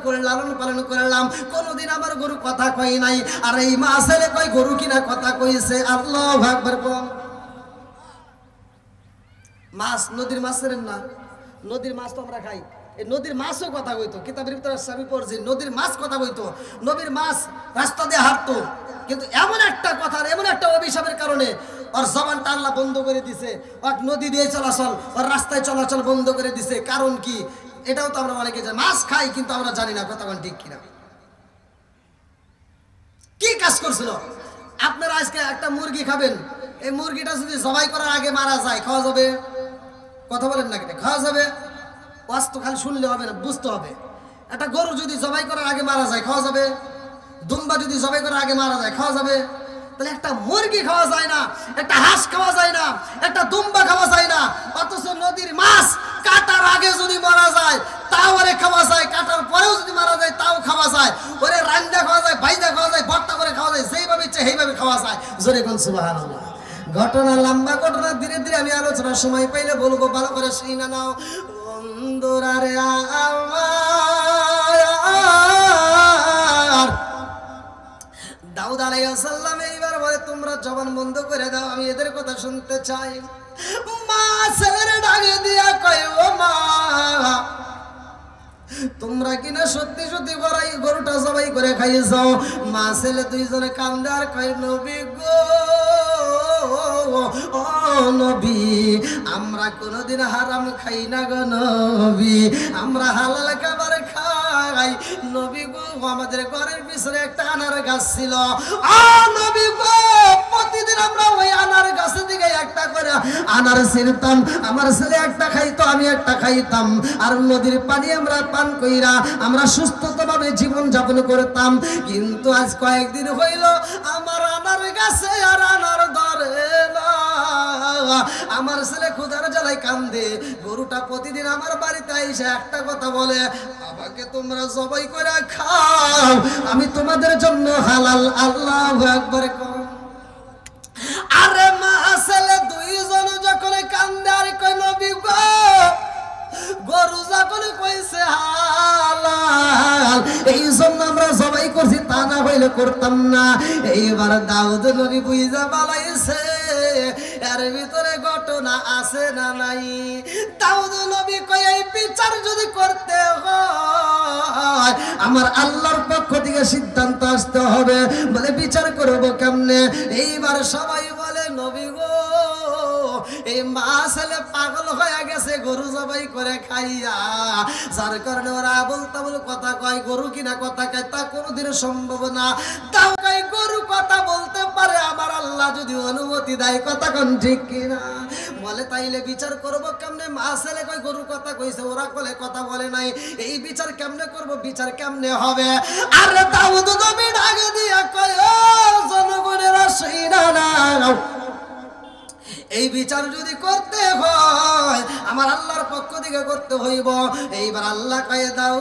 [SPEAKER 1] করে লালন পালন করলাম, কোনোদিন আমার গরু কথা কই নাই। আর এই মা ছেলে কই গরু কিনা কথা কইছে। আল্লাহু আকবার। মাছ, নদীর মাছের না, নদীর মাছ তো আমরা খাই। এই নদীর মাছও কথা কইতো, কিতাবের ভিতরে আমি পড়ছি নদীর মাছ কথা কইতো। নদীর মাছ রাস্তা দিয়ে হাঁটতো, কিন্তু এমন একটা কথা, এমন একটা অভিশাপের কারণে ওর জবানটা আল্লাহ বন্ধ করে দিছে। ওর নদী দিয়ে চলাচল, ওর রাস্তায় চলাচল বন্ধ করে দিছে। কারণ কি? এটাও তো আমরা অনেকে জানি, মাছ খাই কিন্তু আমরা জানি না কথা ঠিক কিনা। কি কাজ করছিল? আপনারা আজকে একটা মুরগি খাবেন, এই মুরগিটা যদি জবাই করার আগে মারা যায়, খাওয়া যাবে? কথা বলেন না, কেটে খাওয়া যাবে? ওয়াজ তো খালি শুনলে হবে না, বুঝতে হবে। একটা গরু যদি জবাই করার আগে মারা যায়, খাওয়া যাবে? দুম্বা যদি জবাই করার আগে মারা যায়, খাওয়া যাবে? তাহলে একটা মুরগি খাওয়া যায় না, একটা হাঁস খাওয়া যায় না, একটা দুম্বা খাওয়া যায় না, অথচ নদীর মাছ কাটার আগে যদি মারা যায় তাও ওরে খাওয়া যায়, কাটার পরেও যদি মারা যায় তাও খাওয়া যায়, ওরে রান্না খাওয়া যায়, ভাইজা খাওয়া যায়, ভর্তা করে খাওয়া যায়, যেইভাবে ইচ্ছে সেইভাবে খাওয়া যায়। জোরে কোন সুবহানাল্লাহ। ঘটনা লম্বা ঘটনা, ধীরে ধীরে আমি আলোচনার সময় পাইলে বলবো, ভালো করে শুই না নাও। বন্ধুরা রে আমার, দাউদ আলাইহিস সালাম এইবার বলে, তোমরা জবান বন্ধ করে দাও, আমি এদের কথা শুনতে চাই। মা ছেলের ডাকে দিয়া কয়, ও মা, তোমরা কিনা সত্যি সত্যি গরুটা জবাই করে খাইয়েছ? মা ছেলে 2জনে কান্দে আর কয়, নবী গো, ও নবী, আমরা কোনোদিন হারাম খাই না গো নবী, আমরা হালাল খাবার খাই। নবী গো, আমাদের ঘরের পিছনে একটা আনার গাছ ছিল, নবী গো, প্রতিদিন আমরা ওই আনার গাছের দিকে একটা করে আনার ছিঁড়তাম, আমার ছেলে একটা খাইতো, আমি একটা খাইতাম, আর নদীর পানি আমরা পান কইরা আমরা সুস্থভাবে জীবন যাপন করতাম। কিন্তু আজ কয়েকদিন হইল আমার আনার গাছে আর আনার ধরে না, আমার ছেলে ক্ষুধার জ্বালায় কান্দে। গরুটা প্রতিদিন আমার বাড়িতে এসে একটা কথা বলে, আমাকে তোমরা জবাই করে খাও, আমি তোমাদের জন্য হালাল। আল্লাহু আকবার। আরে মা ছেলে 2জন যখন কান্দে আর কই, নবী গো, গরু যখন কইছে হালাল, এই জন্য আমরা জবাই করছি, তা না হইলে করতাম না। এইবার দাউদ নবী বুঝা বালাইছে, এর ভিতরে ঘটনা আছে না নাই? দাউদ নবী কয় এই বিচার যদি করতে হয় আমার আল্লাহর পক্ষ থেকে সিদ্ধান্ত আসতে হবে। বলে বিচার করব কেমনে? এইবার সবাই বলে নবী গো, এই মা ছেলে পাগল হয়ে গেছে গরু জবাই করে খাইয়া, যার কারণে ওরা আবল তাবল কথা কয়, গরু কিনা কথা কয়, তা কোনোদিন সম্ভব না। তাও কয় গরু কথা বলতে পারে আমার আল্লাহ যদি অনুমতি দেয়, কথা কোন ঠিক কিনা? বলে তাইলে বিচার করব কেমনে? মা ছেলে কয় গরু কথা কইছে, ওরা বলে কথা বলে নাই, এই বিচার কেমনে করব? বিচার কেমনে হবে? আরে দাউদ নবী ডাকে দিয়া কয় ও জনগণেরা শুইনা নাও, এই বিচার যদি করতে হয় আমার আল্লাহর পক্ষ থেকে করতে হইব। এইবার আল্লাহ কয়ে দাও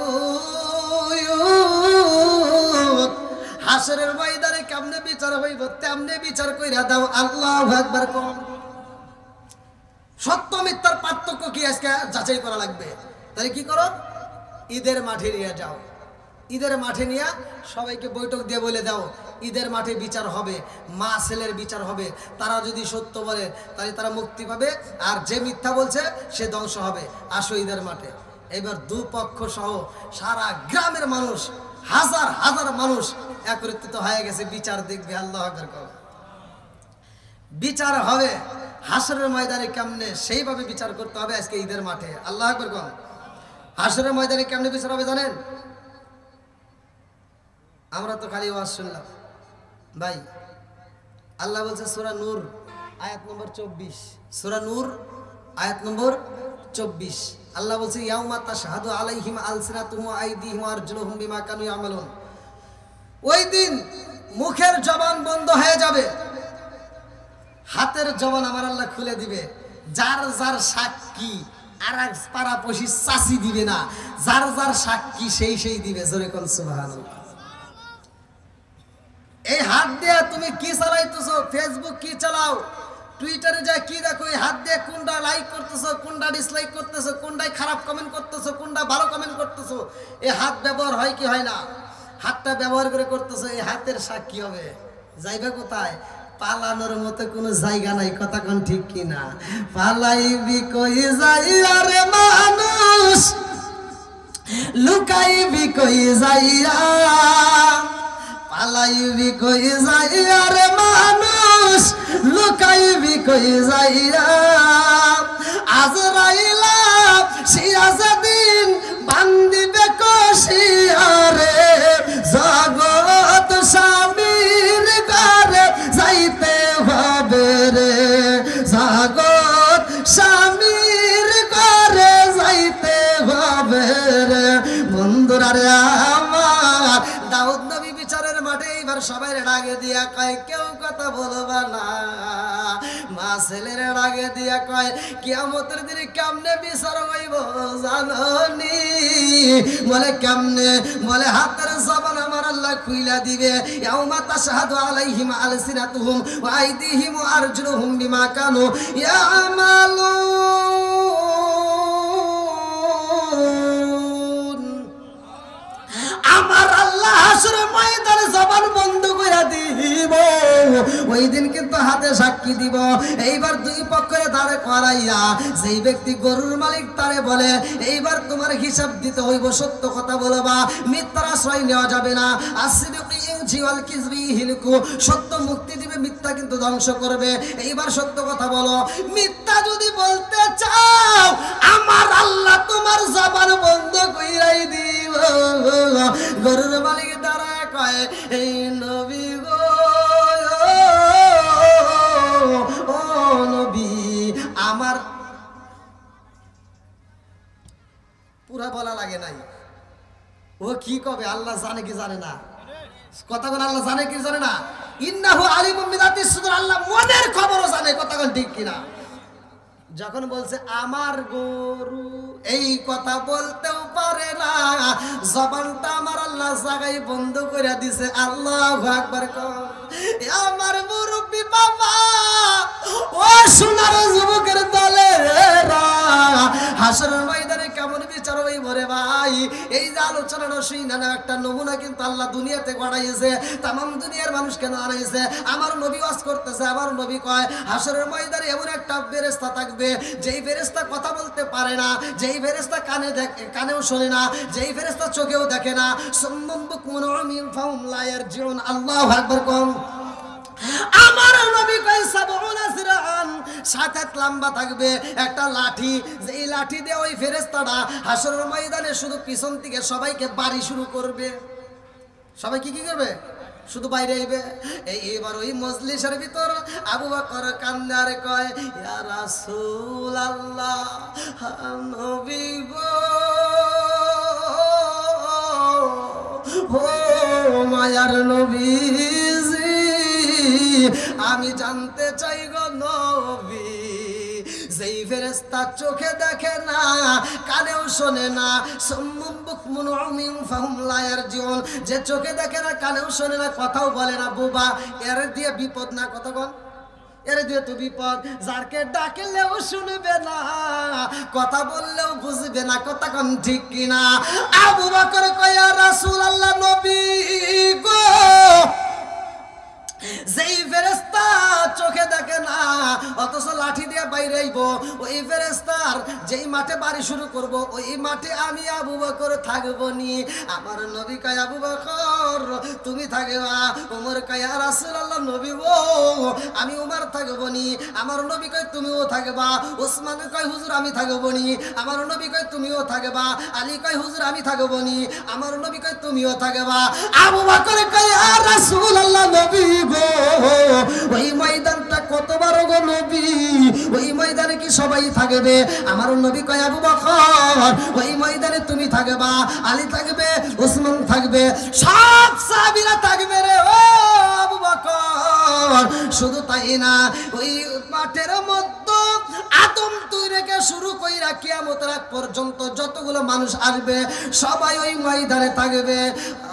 [SPEAKER 1] হাসরের ময়দানে কেমনে বিচার হইব তেমনে বিচার কইরা দাও। আল্লাহু আকবার। কোন সত্য মিথ্যার পার্থক্য কি আজকে যাচাই করা লাগবে। তাই কি করো, ঈদের মাঠে নিয়ে যাও, ঈদের মাঠে নিয়ে সবাইকে বৈঠক দিয়ে বলে দাও ঈদের মাঠে বিচার হবে, মা ছেলের বিচার হবে। তারা যদি সত্য বলে তাহলে তারা মুক্তি পাবে, আর যে মিথ্যা বলছে সে ধ্বংস হবে। আসো ঈদের মাঠে। এবার দুপক্ষ সহ সারা গ্রামের মানুষ, হাজার হাজার মানুষ একত্রিত হয়ে গেছে, বিচার দেখবে। আল্লাহু আকবার। বিচার হবে হাসরের ময়দানে কেমনে, সেইভাবে বিচার করতে হবে আজকে ঈদের মাঠে। আল্লাহু আকবার। হাসরের ময়দানে কেমনে বিচার হবে জানেন? আমরা তো খালি ওয়াজ শুনলাম ভাই। আল্লাহ বলছে সূরা নূর আয়াত নম্বর 24, সূরা নূর আয়াত নম্বর 24। আল্লাহ বলছে ইয়াউমা তাশহাদু আলাইহিম আলসিনাতুহুম ওয়া আইদিহিম ওয়া আরজুলুহুম বিমা কানু ইয়ামালুন। ওই দিন মুখের জবান বন্ধ হয়ে যাবে, হাতের জবান আমার আল্লাহ খুলে দিবে। যার যার সাক্ষী আর এক পাড়াপড়শি চাচি দিবে না, যার যার সাক্ষী সেই সেই দিবে। জোরে কোন সুবহানাল্লাহ। এই হাত দিয়ে তুমি কি চালাইতেছো, ফেসবুক কি চালাও, টুইটারে যা কি দেখো, এই হাত দিয়ে কোনটা লাইক করতেছো, কোনটা ডিসলাইক করতেছো, কোনটায় খারাপ কমেন্ট করতেছো, কোনটা ভালো কমেন্ট করতেছো, এই হাত ব্যবহার হয় কি হয় না? হাতটা ব্যবহার করে করতেছো, এই হাতের সাক্ষী হবে। যাইবে কোথায়? পালানোর মতো কোনো জায়গা নাই। কথা কোন ঠিক কিনা? পালাইবি কই যাইয়া রে মানুষ, লুকাইবি কই যাইয়া, পালাইবি কই যাইয়া রে মানুষ, লুকাইবি কই যাইয়া। আজরাইলা সিয়াজদিন বান্দিবে কশিয়ারে, জগৎ স্বামীর ঘরে যাইতে হবে রে, জগৎ স্বামীর ঘরে যাইতে হবে রে। বন্ধুরা রে আমার, দাউদ নবী বিচারের মাঠে এইবার সবাই ডাকে দিয়া কয় কেউ কথা বলবা না। মা ছেলের ডাকে দিয়া কয় কিয়ামতের দিনে কেমনে বিচার হইব জাননি? বলে কেমনে? বলে হাতের জবান আমার আল্লাহ খুইলা দিবে। ইয়াউমা তাশহাদু আলাইহিম আলসিনাতুহুম ওয়া আইদিহিম ওয়া আরজুলুহুম বিমা কানু ইয়ামালুন। আমার আল্লাহ হাসরের ময়দানে জবান বন্ধ কইরা দিব। ওই দিন কিন্তু হাতে সাক্ষী দিব। এইবার দুই পক্ষের দাঁড়ে করাইয়া যেই ব্যক্তি গরুর মালিক তারে বলে এইবার তোমার হিসাব দিতে হইব, সত্য কথা বলবা, মিথ্যার আশ্রয় নেওয়া যাবে না। আসিদিকু ইউজিওয়াল কিজবি হিলকু, সত্য মুক্তি দিবে, মিথ্যা কিন্তু ধ্বংস করবে। এইবার সত্য কথা বলো। মিথ্যা যদি বলতে চাও আমার আল্লাহ তোমার জবান বন্ধ কইরাই দিব। গরুর মালিক দাঁড়ায় কয় এই নবী গো, ও নবী আমার পুরা বলা লাগে নাই। ও কি কবে আল্লাহ জানে কি জানে না? কথাগুলো আল্লাহ জানে কি জানে না? ইন্নাহু আলিমুম বিযাতিস সুদূর, আল্লাহ মনের খবরও জানে। কথাগুলো ঠিক কিনা? যখন বলছে আমার গরু, এই কথা বলতেও পারে না, জবানটা আমার আল্লাহ জায়গায় বন্ধ করে দিছে। আল্লাহু আকবার। আমার মুরব্বি বাবা, ও সোনার যুবকের দলেরা, হাসরের ময়দানে কেমন বিচার বিচার হইব রে ভাই। এই যে আলোচনাটা শুই না একটা নমুনা কিন্তু আল্লাহ দুনিয়াতে গড়াইছে, তামাম দুনিয়ার মানুষ কেন আনাইছে। আমার নবী ওয়াজ করতেছে, আমার নবী কয় হাসরের ময়দানে এমন একটা ফেরেশতা থাকবে যেই ফেরেশতা কথা বলতে পারে না, যেই ফেরেশতা কানেও শোনে না, যেই ফেরেশতা চোখেও দেখে না। সুম্মুম বুকমুন উমিয়ুন ফাহুম লা ইয়ারজিউন। আল্লাহু আকবার কম। আমার নবী কয় সাবউনা সিরাআন, 7 হাত লম্বা থাকবে একটা লাঠি, যেই লাঠি দিয়ে ওই ফেরেশতাটা হাসরের ময়দানে শুধু পিছন থেকে সবাইকে বাড়ি শুরু করবে। সবাই কি করবে? শুধু বাইরে আইবে। এইবার ওই মজলিসের ভিতর আবু বকর কান্দে আর কয় ইয়া রাসূলুল্লাহ, নবী গো, ও মায়ার নবীজি, আমি জানতে চাই গো নবী, যেই ফেরেশতা চোখে দেখে না, কানেও শোনে না, সুম্মুম বুকমুন উমিয়ুন ফাহুম লা ইয়ারজিউন, যে চোখে দেখে না, কানেও শোনে না, কথাও বলে না, বোবা, এর দিয়ে বিপদ না? কথা বল, এর দিয়ে তো বিপদ। যারকে ডাকলেও শুনবে না, কথা বললেও বুঝবে না। কথা কোন ঠিক কিনা? আবু বকর কয় ইয়া রাসূলুল্লাহ, নবী গো, যেই ফেরেশতা চোখে দেখে না অথচ লাঠি দিয়ে বাইরে আইব, ওই ফেরেশতার যেই মাঠে বাড়ি শুরু করব, ওই মাঠে আমি আবু বকর থাকবো নি। আমার নবী কয় আবু বকর তুমি থাকবা। ওমর কয় ইয়া রাসূলুল্লাহ, নবী গো, আমি উমর থাকবো নি। আমার নবী কয় তুমিও থাকবা। ওসমান কয় হুজুর আমি থাকবো নি। আমার নবী কয় তুমিও থাকবা। আলী কয় হুজুর আমি থাকবো নি। আমার নবী কয় তুমিও থাকবা। আবু বকর কয় ইয়া রাসূলুল্লাহ, নবী গো, ওই ময়দানটা কত বড় গো নবী, ওই ময়দানে কি সবাই থাকবে? আমার নবী কয় আবু বকর, ওই ময়দানে তুমি থাকবা, আলী থাকবে, ওসমান থাকবে, সব সাহাবীরা থাকবে রে ও আবু বকর। শুধু তাই না, ওই মাঠের মধ্যে আদম তৈরিকে শুরু কইরা কিয়ামতের আগ পর্যন্ত যতগুলো মানুষ আসবে সবাই ওই ময়দানে থাকবে।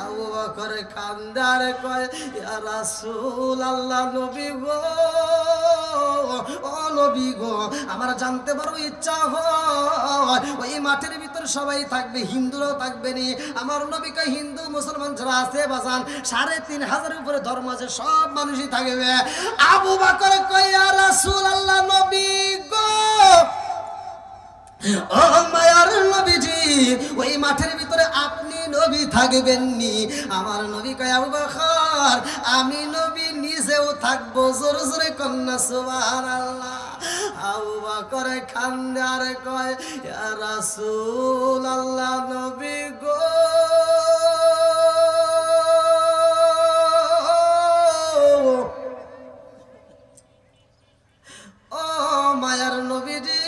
[SPEAKER 1] আবু বকর কান্দার কয় ইয়া রাসূলুল্লাহ, নবী গো, ও নবী গো, আমার জানতে বড় ইচ্ছা হয় ওই মাঠের ভিতর সবাই থাকবে, হিন্দুরাও থাকবে নি। আমার নবী কয় হিন্দু মুসলমান যারা আছে বাজান ৩,৫০০ উপরে ধর্ম আছে, সব মানুষই থাকবে। আবু বকর কয় ইয়া রাসূলুল্লাহ, নবী গো, ও মায়ার নবীজি, ওই মাঠের ভিতরে আপনি নবী থাকবেন নি। আমার নবী কয় আবু বকর, আমি নবী নিজেও থাকবো। জোরে জোরে কন্যা সুবহানাল্লাহ। আবু বকর কান্দে আর কয় ইয়া রাসূলুল্লাহ, নবী গো, ও মায়ার নবীজি,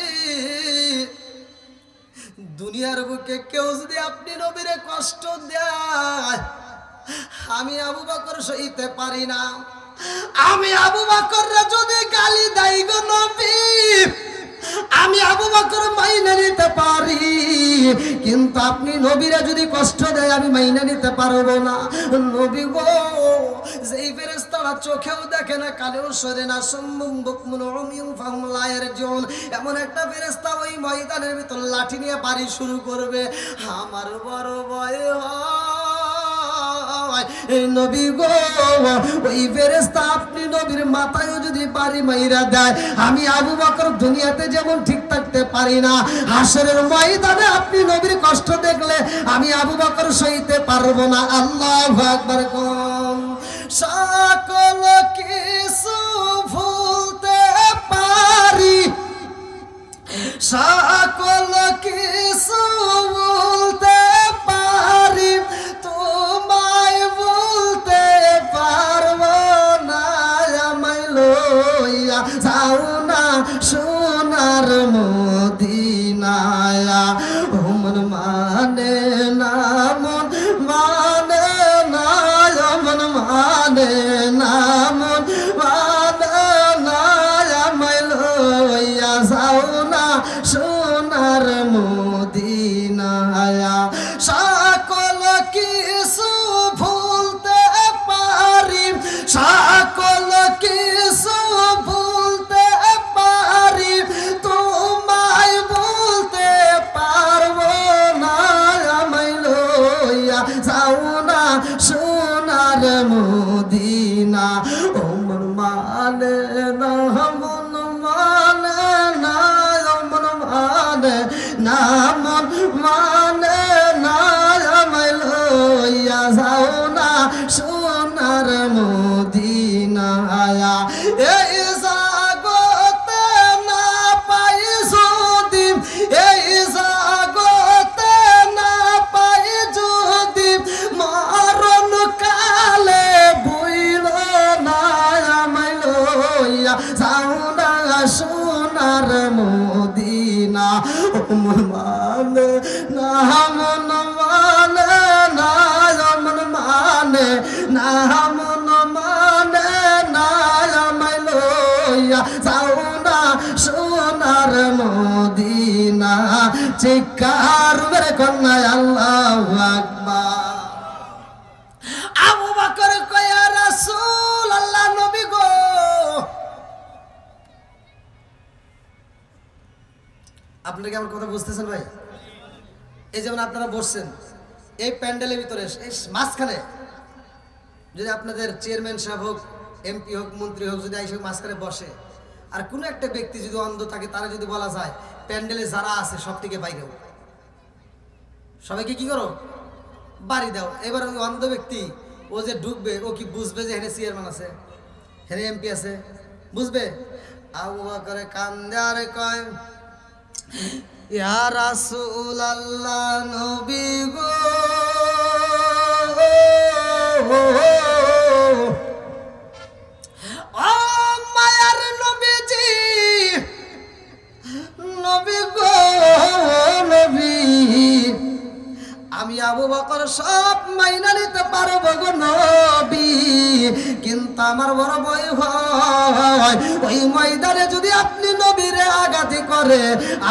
[SPEAKER 1] দুনিয়ার বুকে কেউ যদি আপনি নবীরে কষ্ট দেয়, আমি আবু বকর সইতে পারি না। আমি আবু বকররে যদি গালি দেই গো নবী, আমি আবু বকর মাইনে নিতে পারি, কিন্তু আপনি নবীরা যদি কষ্ট দেয় আমি মাইনে নিতে পারবো না। নবী গো, যেই ফেরেশতারা চোখেও দেখে না, কানেও শোনে না, সুম্মুম বুকমুন উমিয়ুন ফাহুম লা ইয়ারজিউন, এমন একটা ফেরেশতা ওই ময়দানের ভিতর লাঠি নিয়ে বাড়ি শুরু করবে। আমার বড় ভয় হয় নবী গো, ওই ফেরেশতা আপনি নবীর মাথায়ও যদি বাড়ি মাইরা দেয়, আমি আবু বকর দুনিয়াতে যেমন ঠিক থাকতে পারি না, হাসরের ময়দানে আপনি নবীর কষ্ট দেখলে আমি আবু বকর সইতে পারবো না। আল্লাহু আকবার কোন। সকল কিছু ভুলতে পারি, সকল কিছু ভুলতে পারি, তোমায় ভুলতে পারবো না। আমায় লইয়া যাও না সোনার মদিনায়, মন মানে না, মন মানে না, মন মানে না, মন মানে না, আমায় লইয়া যাও না সোনার মদিনায়। সকল কিছু ভুলতে পারি, সকল কিছু ভুলতে পারি, তোমায় ভুলতে পারবো না। মানে না, মন মানে না, মন মানে না, মন মানে না, আমায় লইয়া যাও না সোনার মদিনায়। এই জগতে না পাই যদি, এই জগতে না পাই যদি, মরণ কালে ভুইল না আমায় লইয়া যাও না সোনার মদিনা। মন মানে না, মন মানে না, মন মানে না, মন মানে না, আমায় লইয়া যাও না সোনার মদিনা। চিৎকার মেরে কন্যা আল্লাহু আকবার। আবু বকর কয় ইয়া রাসূল আল্লাহ, নবী গো, আপনারা কি আমার কথা বুঝতেছেন ভাই? এই যেমন আপনারা বসছেন এই প্যান্ডেলের ভিতরে, এই মাঝখানে যদি আপনাদের চেয়ারম্যান সাহেব হোক, এমপি হোক, মন্ত্রী হোক, যদি এসে মাঝখানে বসে, আর কোনো একটা ব্যক্তি যদি অন্ধ থাকে, তারা যদি বলা যায় প্যান্ডেলে যারা আছে সব থেকে বাইরে হোক, সবাইকে কি করো? বাড়ি দাও। এবার ওই অন্ধ ব্যক্তি ও যে ঢুকবে, ও কি বুঝবে যে হেনে চেয়ারম্যান আছে, হেনে এমপি আছে? বুঝবে? আবু বকর কান্দে আর কয় ইয়া রাসূলুল্লাহ, নবী গো, ও মায়ার নবীজি, নবী গো, নবী, আমি আবু বকর সব মাইনা নিতে পারবো গো নবী, কিন্তু আমার বড় ভয় হয় ওই ময়দানে যদি আপনি নবীরে আঘাত করে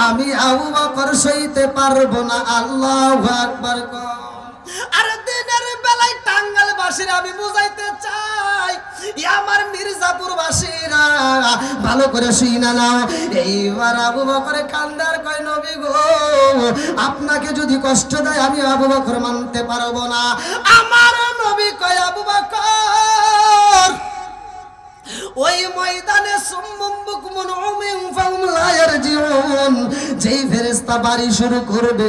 [SPEAKER 1] আমি আবু বকর সইতে পারবো না। আল্লাহু আকবার। আর দিনের বেলায় টাঙ্গাল বাসীরা আমি বুঝাইতে চাই, আমার মির্জাপুর বাসীরা ভালো করে শুইনা নাও। এইবার আবু বকর কান্দার কয় নবী গো, আপনাকে যদি কষ্ট দেয় আমি আবু বকর মানতে পারবো না। আমার নবী কয় আবু বকর, ওই ময়দানে যেই ফেরেশতা বাড়ি শুরু করবে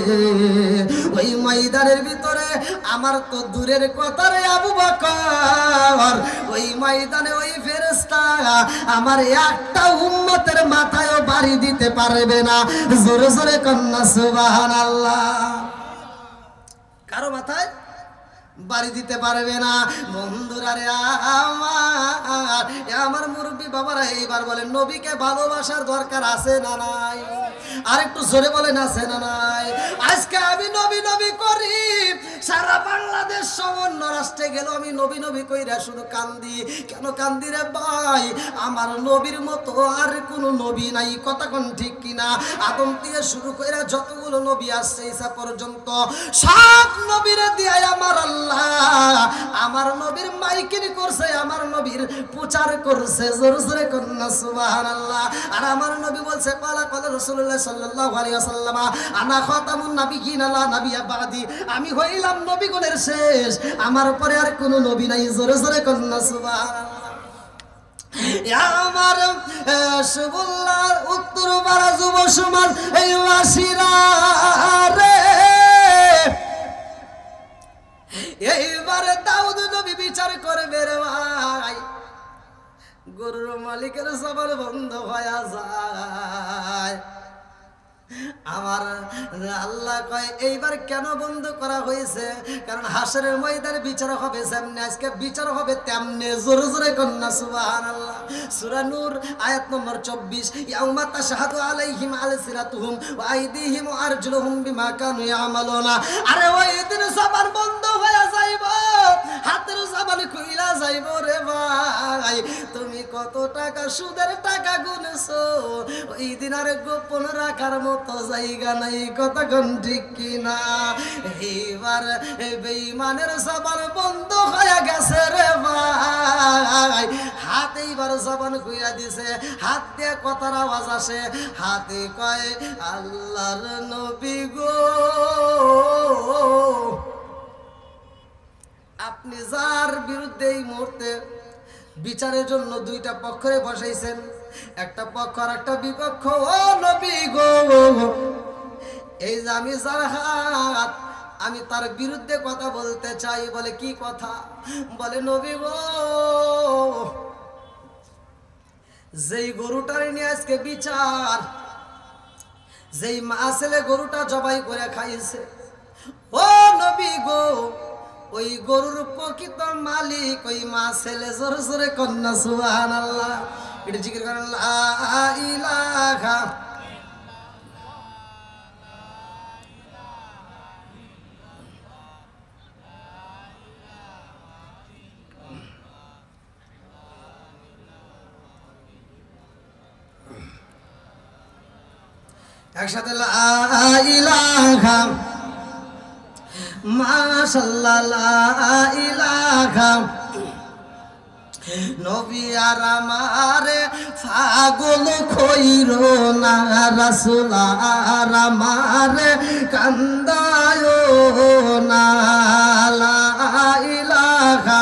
[SPEAKER 1] ওই ময়দানের ভিতরে আমার তো দূরের কথা রে আবু বকর, ওই ময়দানে ওই ফেরেশতা আমার একটা উম্মতের মাথায়ও বাড়ি দিতে পারবে না। জোরে জোরে কন্যা সুবহানাল্লাহ। কারো মাথায় বাড়ি দিতে পারবে না। বন্ধুরা রে আমার মুরব্বী বাবারা, এইবার বলেন নবীকে ভালোবাসার দরকার আছে না নাই? আর একটু জোরে বলেন আছে না নাই? আজকে আমি নবী নবী করি, সারা বাংলাদেশ অন্য রাষ্ট্রে গেল আমি নবী নবী কইরা শুধু কান্দি। কেন কান্দি রে ভাই? আমার নবীর মতো আর কোনো নবী নাই। কথা কোন ঠিক কিনা? আদম থেকে শুরু কইরা যতগুলো নবী আসছে ঈসা পর্যন্ত সব নবীরে দিয়ে আমার আল্লাহ আমার নবীর মাইকিং করছে, আমার নবীর প্রচার করছে। জোরে জোরে কন্যা সুবহানাল্লাহ। আর আমার নবী বলছে পালা পালা রাসূলুল্লাহ সাল্লাল্লাহু আলাইহি ওয়াসাল্লাম আনা খাতামুন নাবিয়িন লা নাবিয়্যা বাদি, আমি হইলাম নবীগণের শেষ, আমার পরে আর কোনো নবী নাই। জোরে জোরে কন্যা সুবহানাল্লাহ। আমার সুবুল্লাহ উত্তর পাড়া যুব সমাজ এই ওয়াসিরা রে, এইবারে দাউদ নবী বিচার করবে রে ভাই। গরুর মালিকের সবার বন্ধ হয়ে যায়। আমার আল্লাহ কয় এইবার কেন বন্ধ করা হয়েছে? কারণ হাসরের ময়দানে বিচার হবে যেমনি আজকে বিচার হবে তেমনি। জোরে জোরে কন্যা সুবহানাল্লাহ। সূরা নূর আয়াত নম্বর 24, ইয়াউমা তাশহাদু আলাইহিম আলসিনাতুহুম ওয়া আইদিহিম ওয়া আরজুলুহুম বিমা কানু ইয়ামালুনা। আরে ওই দিন জবান বন্ধ হয়ে যাইব, হাতের জবান খুইলা যাইব রে ভাই। তুমি কত টাকা সুদের টাকা গুনেছো, ওই দিন আর গোপন রাখার মতো জায়গা নাই। কতক্ষণ ঠিক কিনা? এইবার বেঈমানের জবান বন্ধ হয়ে গেছে রে ভাই। হাত এইবার জবান খুইয়া দিছে, হাত দিয়ে কথার আওয়াজ আসে। হাতে কয় আল্লাহর নবী গো, আপনি যার বিরুদ্ধে এই মুহূর্তে বিচারের জন্য দুইটা পক্ষরে বসাইছেন, একটা পক্ষ আর একটা বিপক্ষ। ও নবী গো, এই যে আমি যার হাত, আমি তার বিরুদ্ধে কথা বলতে চাই। বলে কি কথা? বলে নবী গো, যেই গরুটার নিয়ে আজকে বিচার, যেই মা ছেলে গরুটা জবাই করে খাইছে, ও নবী গো, ওই গরুর প্রকৃত মালিক ওই মা ছেলে। জোরে জোরে কন্যা সুবহানাল্লাহ, এটা জিকির করেন লা ইলাহা। একসাথে লা ইলাহা, মাশাআল্লাহ লা ইলাহা। নবী আর আমারে পাগল কইরো না, রাসূল আর আমারে কান্দায় না। লা ইলাহা,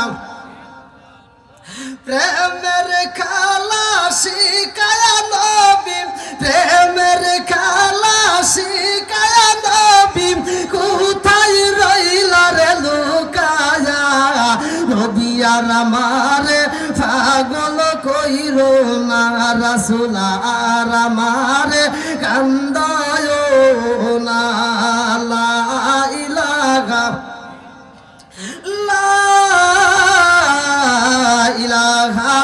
[SPEAKER 1] প্রেমের খালা শিকায়া নবী, প্রেমের খালা শিকায়া নবী, কোথায় রইলা রে লুকায়া। নবী আর আমারে পাগল কইরো না, রাসূল আর আমারে কান্দায় না। লা ইলাহা, লা ইলাহা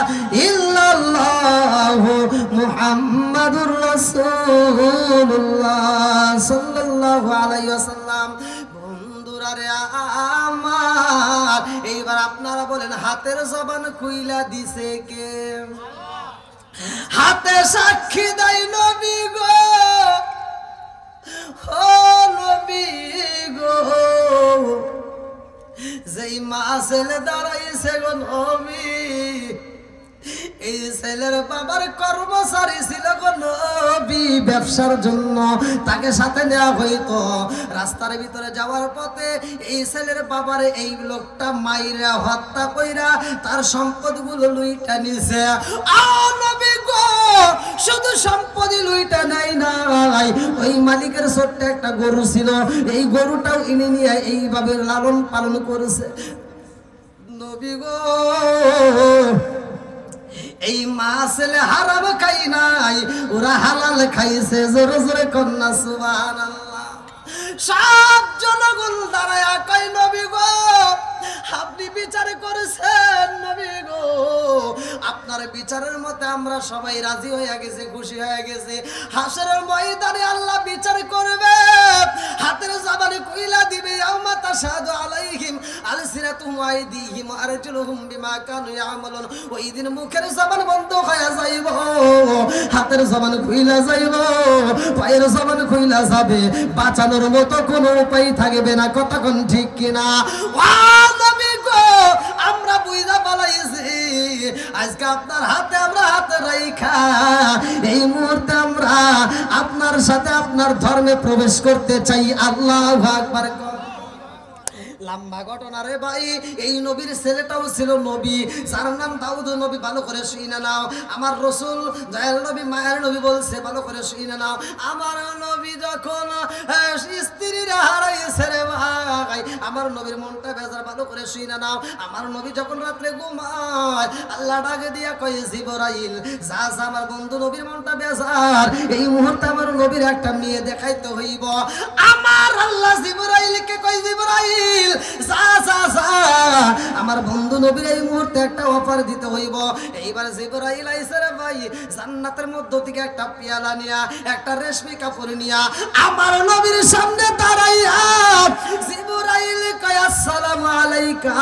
[SPEAKER 1] ইল্লাল্লাহু মুহাম্মাদুর রাসূলুল্লাহ সাল্লাল্লাহু আলাইহি ওয়াসাল্লাম। বন্ধুরা রে আমার, এইবার আপনারা বলেন হাতের জবান খুইলা দিছে কে? হাতে সাক্ষী দেয় নবী গো, ও নবী গো, যেই মা ছেলে দাঁড়াইছে গো নবী, এই ছেলের বাবার কর্মচারী ছিল গো নবী, ব্যবসার জন্য তাকে সাথে নেওয়া হইতো। রাস্তার ভিতরে যাওয়ার পথে এই ছেলের বাবারে এই লোকটা মাইরা হত্যা কইরা তার সম্পদগুলো লুইটা নিছে। নবী গো, শুধু সম্পদই লুইটা নাই নাই, ওই মালিকের ছোট্ট একটা গরু ছিল, এই গরুটাও ইনি নিয়ে এইভাবে লালন পালন করেছে। নবী গো, এই মা ছেলে হারাম খাই নাই, ওরা হালাল খাইছে। জোরে জোরে কন্যা সুবহানাল্লাহ। সব জনগণ দাঁড়ায় কয় নবী গো, আপনি বিচার করেছেন নবী গো, আপনার বিচারের মতে আমরা সবাই রাজি হয়ে গেছি, খুশি হয়ে গেছি। হাসরের ময়দানে আল্লাহ বিচার করবে, হাতের জবানে কইলা দিবে, ইয়াউমা তাশহাদু আলাইহিম আলসিনাতুহুম ওয়া আইদিহিম ওয়া আরজুলুহুম বিমা কানু ইয়ামালুন। ওই দিন মুখের জবান বন্ধ হয়ে যাইব, হাতের জবান কইলা যাইব, পায়ের জবান কইলা যাবে, বাঁচানোর মতো কোনো উপায় থাকবে না। কতক্ষণ ঠিক কিনা? নবী গো, আমরা বুইরা পালাইছি, আজকে আপনার হাতে আমরা হাতে রাইখা এই মুহূর্তে আমরা আপনার সাথে আপনার ধর্মে প্রবেশ করতে চাই। আল্লাহু আকবার। লম্বা ঘটনা রে ভাই। এই নবীর ছেলেটাও ছিল নবী, যার নাম দাউদ নবী। ভালো করে শুনে নাও, আমার রসুল দয়াল নবী মায়ের নবী বলছে, ভালো করে শুনে নাও। আমার নবী যখন স্ত্রীরা হারাইছে রে ভাই, আমার নবীর মনটা বেজার। ভালো করে শুনে নাও, আমার নবী যখন রাত্রে ঘুমায়, আল্লাহ ডাকে দিয়া কয় জিবরাইল, যা যা, আমার বন্ধু নবীর মনটা বেজার, এই মুহূর্তে আমার নবীর একটা মেয়ে দেখাইতে হইব। আমার আল্লাহ জিবরাইলকে কয়, জিবরাইল যা যা যা, আমার বন্ধু নবীর এই মুহূর্তে একটা অফার দিতে হইব। এইবার জিবরাইল আইছে রে ভাই, জান্নাতের মধ্য থেকে একটা পেয়ালা নিয়া, একটা রেশমি কাপড় নিয়া আমার নবীর সামনে দাঁড়াইয়া জিবরাইল কয়, আসসালামু আলাইকা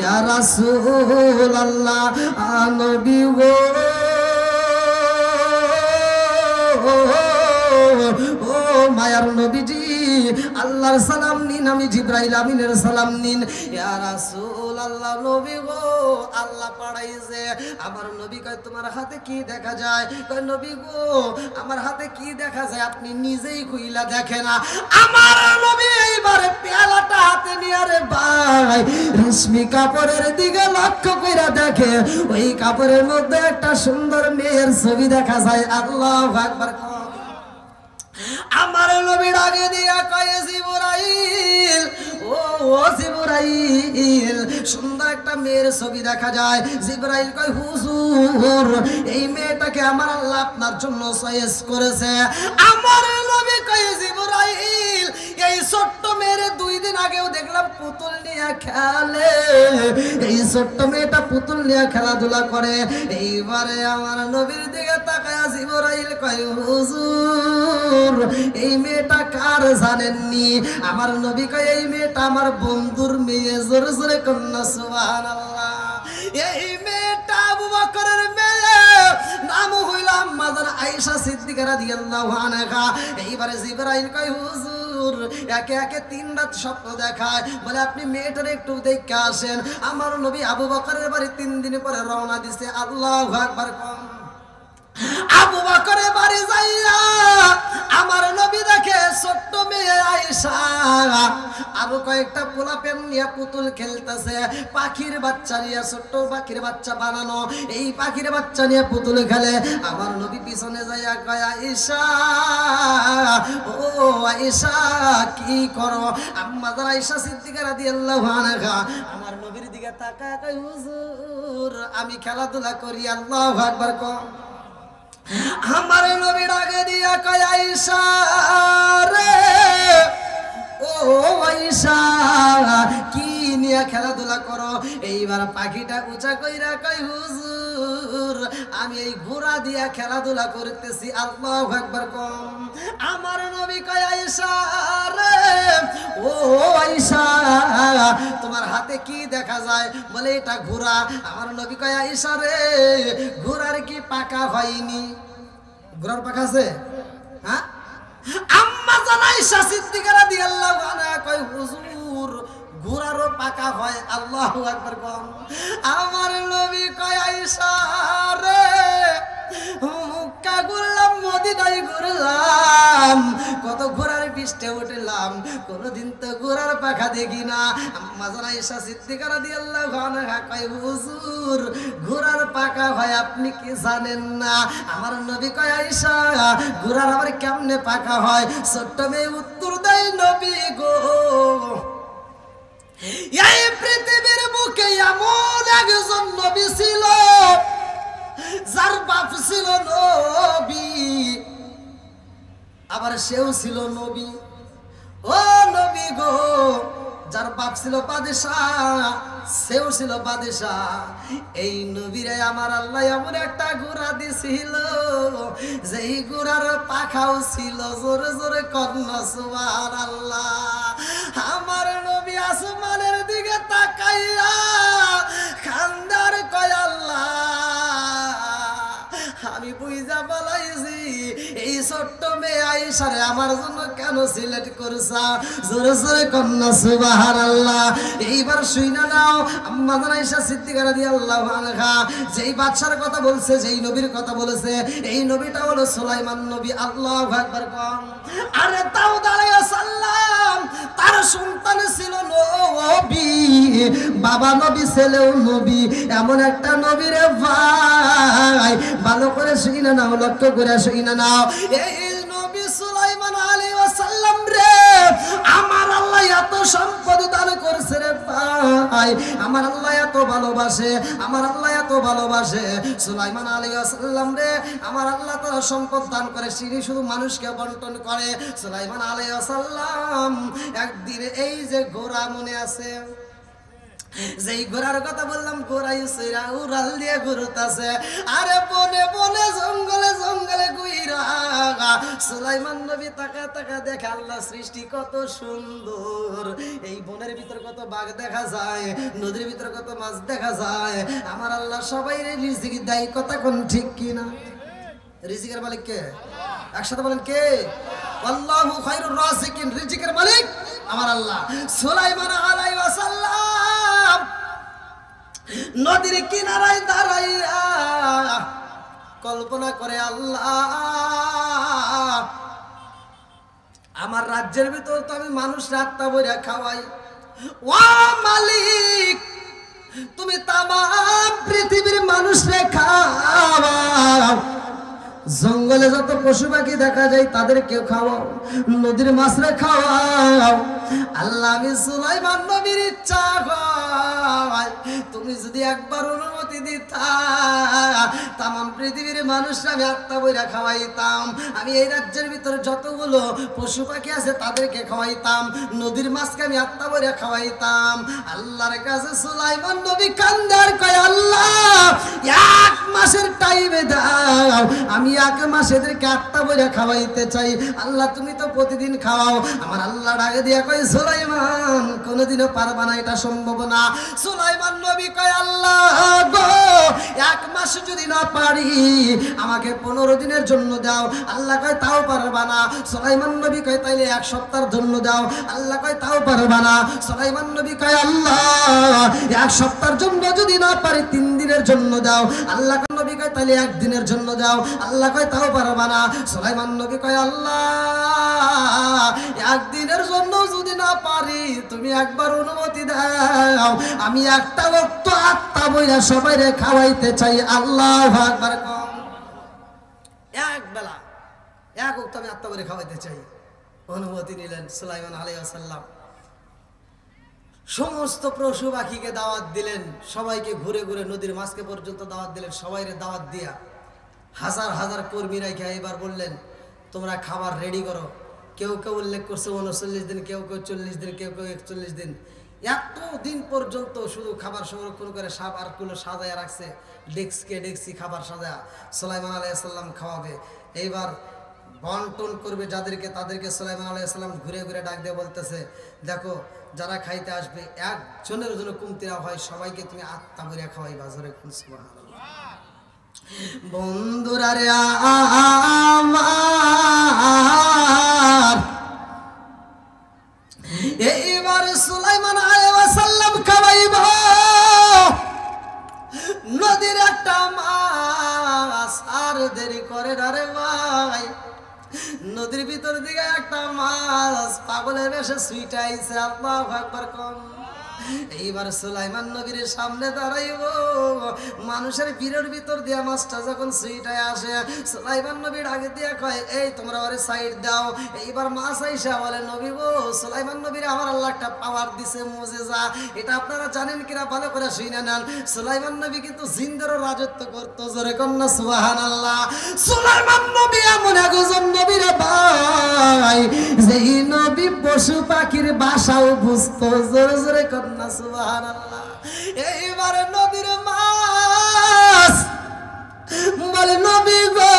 [SPEAKER 1] ইয়া রাসূলুল্লাহ। নবী গো, ও মায়ার নবীজি, আল্লাহর সালাম নিন, আমি জিবরাইল আমিনের সালাম নিন। ইয়া রাসূল বলল আল্লাহ নবী গো আল্লাহ পাঠাইছে। আমার নবী কয় তোমার হাতে কি দেখা যায়? কয় নবী গো আমার হাতে কি দেখা যায় আপনি নিজেই খুইলা দেখে না। আমার নবী এইবারে পেয়ালাটা হাতে নিয়ে রে ভাই রেশমি কাপড়ের দিকে লক্ষ্য কইরা দেখে ওই কাপড়ের মধ্যে একটা সুন্দর মেয়ের ছবি দেখা যায়। আল্লাহু আকবার। আমার নবীর আগে দিয়া কয় জিবরাইল ও জিবরাইল সুন্দর একটা মেয়ের ছবি দেখা যায়। জিবরাইল কয় হুজুর এই মেয়েটাকে আমার আল্লাহ আপনার জন্য চয়েস করেছে। আমার নবী কয় জিবরাইল এই ছোট্ট মেয়ের 2 দিন আগেও দেখলাম পুতুল নিয়ে খেলে, এই ছোট্ট মেয়েটা পুতুল নিয়ে খেলাধুলা করে। এইবারে আমার নবীর দিকে তাকায়া জিবরাইল কয় হুজুর এই মেয়েটা কার জানেননি? আমার নবী কয় এই মেয়েটা আমার বন্ধুর মেয়ে। জোরে জোরে কন্যা সুবহানাল্লাহ। এই মেয়েটা আবু বকরের মেয়ে, নাম হইল আম্মা জান আয়েশা সিদ্দিকা রাদিয়াল্লাহু আনহা। এইবারে জিবরাইল কয় হুজুর একে একে 3 রাত স্বপ্ন দেখায়, বলে আপনি মেয়েটারে একটু দেখে আসেন। আমার নবী আবু বকরের বাড়ি 3 দিন পরে রওনা দিছে। আল্লাহু আকবার। আবু বকরের বাড়ি যাইয়া আমার নবী দেখে ছোট্ট মেয়ে আয়েশা আরো কয়েকটা পোলাপেন নিয়ে পুতুল খেলতেছে। পাখির বাচ্চা নিয়ে, ছোট্ট পাখির বাচ্চা বানানো, এই পাখির বাচ্চা নিয়ে পুতুল খেলে। আমার নবী পিছনে যাইয়া কয় আয়েশা ও আয়েশা কি করো? আম্মা জান আয়েশা সিদ্দিকা রাদিয়াল্লাহু আনহা আমার নবীর দিকে তাকায় কয় হুজুর আমি খেলাধুলা করি। আল্লাহু আকবার। আমার নবীর আগে দিয়া কয় আয়েশা রে ও আয়েশা কি নিয়ে খেলাধুলা করো? এইবার পাখিটা উঁচা কইরা কয় হুজুর আমি এই ঘোড়া দিয়া খেলাধুলা করতেছি। আল্লাহু আকবার। কম আমার নবী কয় আয়েশা রে ও আয়েশা তোমার হাতে কি দেখা যায়? বলে এটা ঘোড়া। আমার নবী কয় আয়েশা রে ঘোড়ার কি পাকা হয়নি? ঘোড়ার পাকা আছে? হ্যাঁ। আম্মা জান আয়েশা সিদ্দিকা রাদিয়াল্লাহু আনহা কয় হুজুর ঘোড়ারও পাকা হয়। আল্লাহু আকবার। কম আমার নবী কয় আয়েশা রে মক্কা ঘুরলাম, মদিনায় ঘুরলাম, কত ঘোড়ার পিষ্টে উঠলাম, কোনদিন তো ঘোড়ার পাখা দেখি না। আম্মা জান আয়েশা সিদ্দিকা রাদিয়াল্লাহু আনহা কয় হুজুর ঘোড়ার পাকা হয় আপনি কি জানেন না? আমার নবী কয় আয়েশা ঘোড়ার আবার কেমনে পাকা হয়? ছোট্ট মেয়ে উত্তর দেয় নবী গো এই পৃথিবীর বুকে এমন একজন নবী ছিল যার বাপ ছিল নবী, আবার সেও ছিল নবী। ও নবী গো যার বাপ ছিল বাদশাহ সেও ছিল বাদশাহ। এই নবীরে আমার আল্লাহ এমন একটা ঘোড়া দিছিল যেই ঘোড়ার পাখাও ছিল। জোরে জোরে কন্যা সুবহানাল্লাহ। আমার নবী আসমানের দিকে তাকাইয়া খান্দার কয় আল্লাহ আমি বুঝা বলাইছি এই ছোট্ট মেয়ে আয়েশারে আমার জন্য কেন সিলেক্ট করছা? জোরে জোরে কন্যা সুবহানাল্লাহ। এইবার শুইনা নাও আম্মা জান আয়েশা সিদ্দিকা রাদিয়াল্লাহু আনহা যেই বাদশার কথা বলছে, যেই নবীর কথা বলেছে, এই নবীটা হলো সুলাইমান নবী। আল্লাহু আকবার। কম আরে দাউদ আলাইহিস সালাম তার সন্তান ছিল নবী, বাবা নবী ছেলেও নবী। এমন একটা নবী রে ভাই ভালো করে শুইনা নাও, লক্ষ্য করে শুইনা নাও। এই নবী সুলাইমান আলাইহিস সালাম রে আমার আল্লাহ এত সম্পদ দান করছে রে ভাই, আমার আল্লাহ এত ভালোবাসে, আমার আল্লাহ এত ভালোবাসে সুলাইমান আলাইহিস সালাম রে। আমার আল্লাহ তার সম্পদ দান করে, তিনি শুধু মানুষকে বন্টন করে। সুলাইমান আলাইহিস সালাম একদিন এই যে ঘোড়া মনে আছে যেই ঘোড়ার কথা বললাম, ঘোড়াই সেরা উড়াল দিয়ে ঘুরতাছে, আরে বনে বনে জঙ্গলে জঙ্গলে গুইরা সুলাইমান নবী তাকা তাকা দেখে আল্লাহ সৃষ্টি কত সুন্দর। এই বনের ভিতর কত বাঘ দেখা যায়, নদীর ভিতর কত মাছ দেখা যায়। আমার আল্লাহ সবাই রিজিক দেয়, কথা কোন ঠিক কিনা? রিজিকের মালিক কে? একসাথে বলেন কে? আল্লাহু খায়রুর রাযিকিন। রিজিকের মালিক আমার আল্লাহ। সুলাইমান আলাইহিস সালাম নদীর কিনারায় দাঁড়াইয়া কল্পনা করে, আল্লাহ আমার রাজ্যের ভিতর তো আমি মানুষ রাত্তা বইরা খাওয়াই, ও মালিক তুমি তামাম পৃথিবীর মানুষ রে খাওয়াও, জঙ্গলে যত পশু পাখি দেখা যায় তাদেরকে খাওয়াও, নদীর মাছরে খাওয়াও। আল্লাহ আমি সুলাইমান নবীর ইচ্ছা হয় তুমি যদি একবার অনুমতি দিতা তামাম পৃথিবীর মানুষরা আমি আত্মা বইরা খাওয়াইতাম, আমি এই রাজ্যের ভিতরে যতগুলো পশু পাখি আছে তাদেরকে খাওয়াইতাম, নদীর মাছকে আমি আত্মা বইরা খাওয়াইতাম। আল্লাহর কাছে সুলাইমান নবী কান্দার কয়, আল্লাহ এক মাসের টাইমে দাও, আমি এক মাস এদেরকে আত্মা বইরা খাওয়াইতে চাই। আল্লাহ তুমি তো প্রতিদিন খাওয়াও। আমার আল্লাহ ডাকে দিয়া কয়, সুলাইমান কোনোদিনও পারবা না, এটা সম্ভব না। সুলাইমান নবী কয়, আল্লাহ গো এক মাস যদি না পারি আমাকে 15 দিনের জন্য দাও। আল্লাহ কয় তাও পারবা না। সুলাইমান নবী কয় তাইলে এক সপ্তাহের জন্য দাও। আল্লাহ কয় তাও পারবা না। সুলাইমান নবী কয়, আল্লাহ এক সপ্তাহের জন্য যদি না পারি 3 দিনের জন্য দাও। আল্লাহ নবী কয় তাইলে 1 দিনের জন্য দাও। আল্লাহ কয় তাও পারবা না। সুলাইমান নবী কয়, আল্লাহ 1 দিনের জন্য যদি না পারি তুমি একবার অনুমতি দাও, আমি একটা ওয়াক্ত আত্মা বইরা সবাইরে খাওয়াইতে চাই। আল্লাহু আকবার। কম এক বেলা এক ওয়াক্ত আমি আত্মা বইরা খাওয়াইতে চাই। অনুমতি নিলেন সুলাইমান আলাইহিস সালাম। সমস্ত পশু পাখিকে দাওয়াত দিলেন, সবাইকে ঘুরে ঘুরে নদীর মাঝকে পর্যন্ত দাওয়াত দিলেন। সবাইরে দাওয়াত দিয়া হাজার হাজার কর্মী রাখা এবার বললেন তোমরা খাবার রেডি করো। কেউ কেউ উল্লেখ করছে 39 দিন, কেউ কেউ 40 দিন, কেউ কেউ 41 দিন। এত দিন পর্যন্ত শুধু খাবার সংরক্ষণ করে সাপ আর কুলো সাজায় রাখছে, ডেক্সকে ডেক্সি খাবার সাজায় সুলাইমান আলাইহিস সালাম খাওয়াবে। এইবার বন্টন করবে যাদেরকে, তাদেরকে সুলাইমান আলাইহিস সালাম ঘুরে ঘুরে ডাক দিয়ে বলতেছে, দেখো যারা খাইতে আসবে একজনের জন্য কমতি না হয়, সবাইকে তুমি আত্মা ভরিয়া খাওয়াইবা। জোরে কোন সুবহানাল্লাহ। বন্ধুরা রে আমার, এইবার সুলাইমান আলাইহিস সালাম খাওয়াইবা নদীর একটা মাছ। আর দেরি করে না রে ভাই, নদীর ভিতর দিকে একটা মাছ পাগলের বেশে ছুটাইছে। আল্লাহু আকবার। কম এইবার সুলাইমান নবীর সামনে দাঁড়াইব, মানুষের ভিড়ের ভিতর দিয়া মাছটা যখন ছুটায় আসে, সুলাইমান নবীর আগে দিয়া কয়, এই তোমরা ওরে সাইড দাও। এইবার মাছ আইসা বলে, নবী গো সুলাইমান নবীর আমার আল্লাহ একটা পাওয়ার দিছে, মুজিজা। এটা আপনারা জানেন কিনা ভালো করে শুনে নেন। সুলাইমান নবী কিন্তু জিন্দেরও রাজত্ব করতো। জোরে কন্যা সুবহানাল্লাহ। সুলাইমান নবী এমন একজন নবী রে ভাই, যেই নবী পশু পাখির ভাষাও বুঝতো। জোরে জোরে কন্যা সুবহানাল্লাহ। এইবারে নদীর মাছ বলে, নবী গো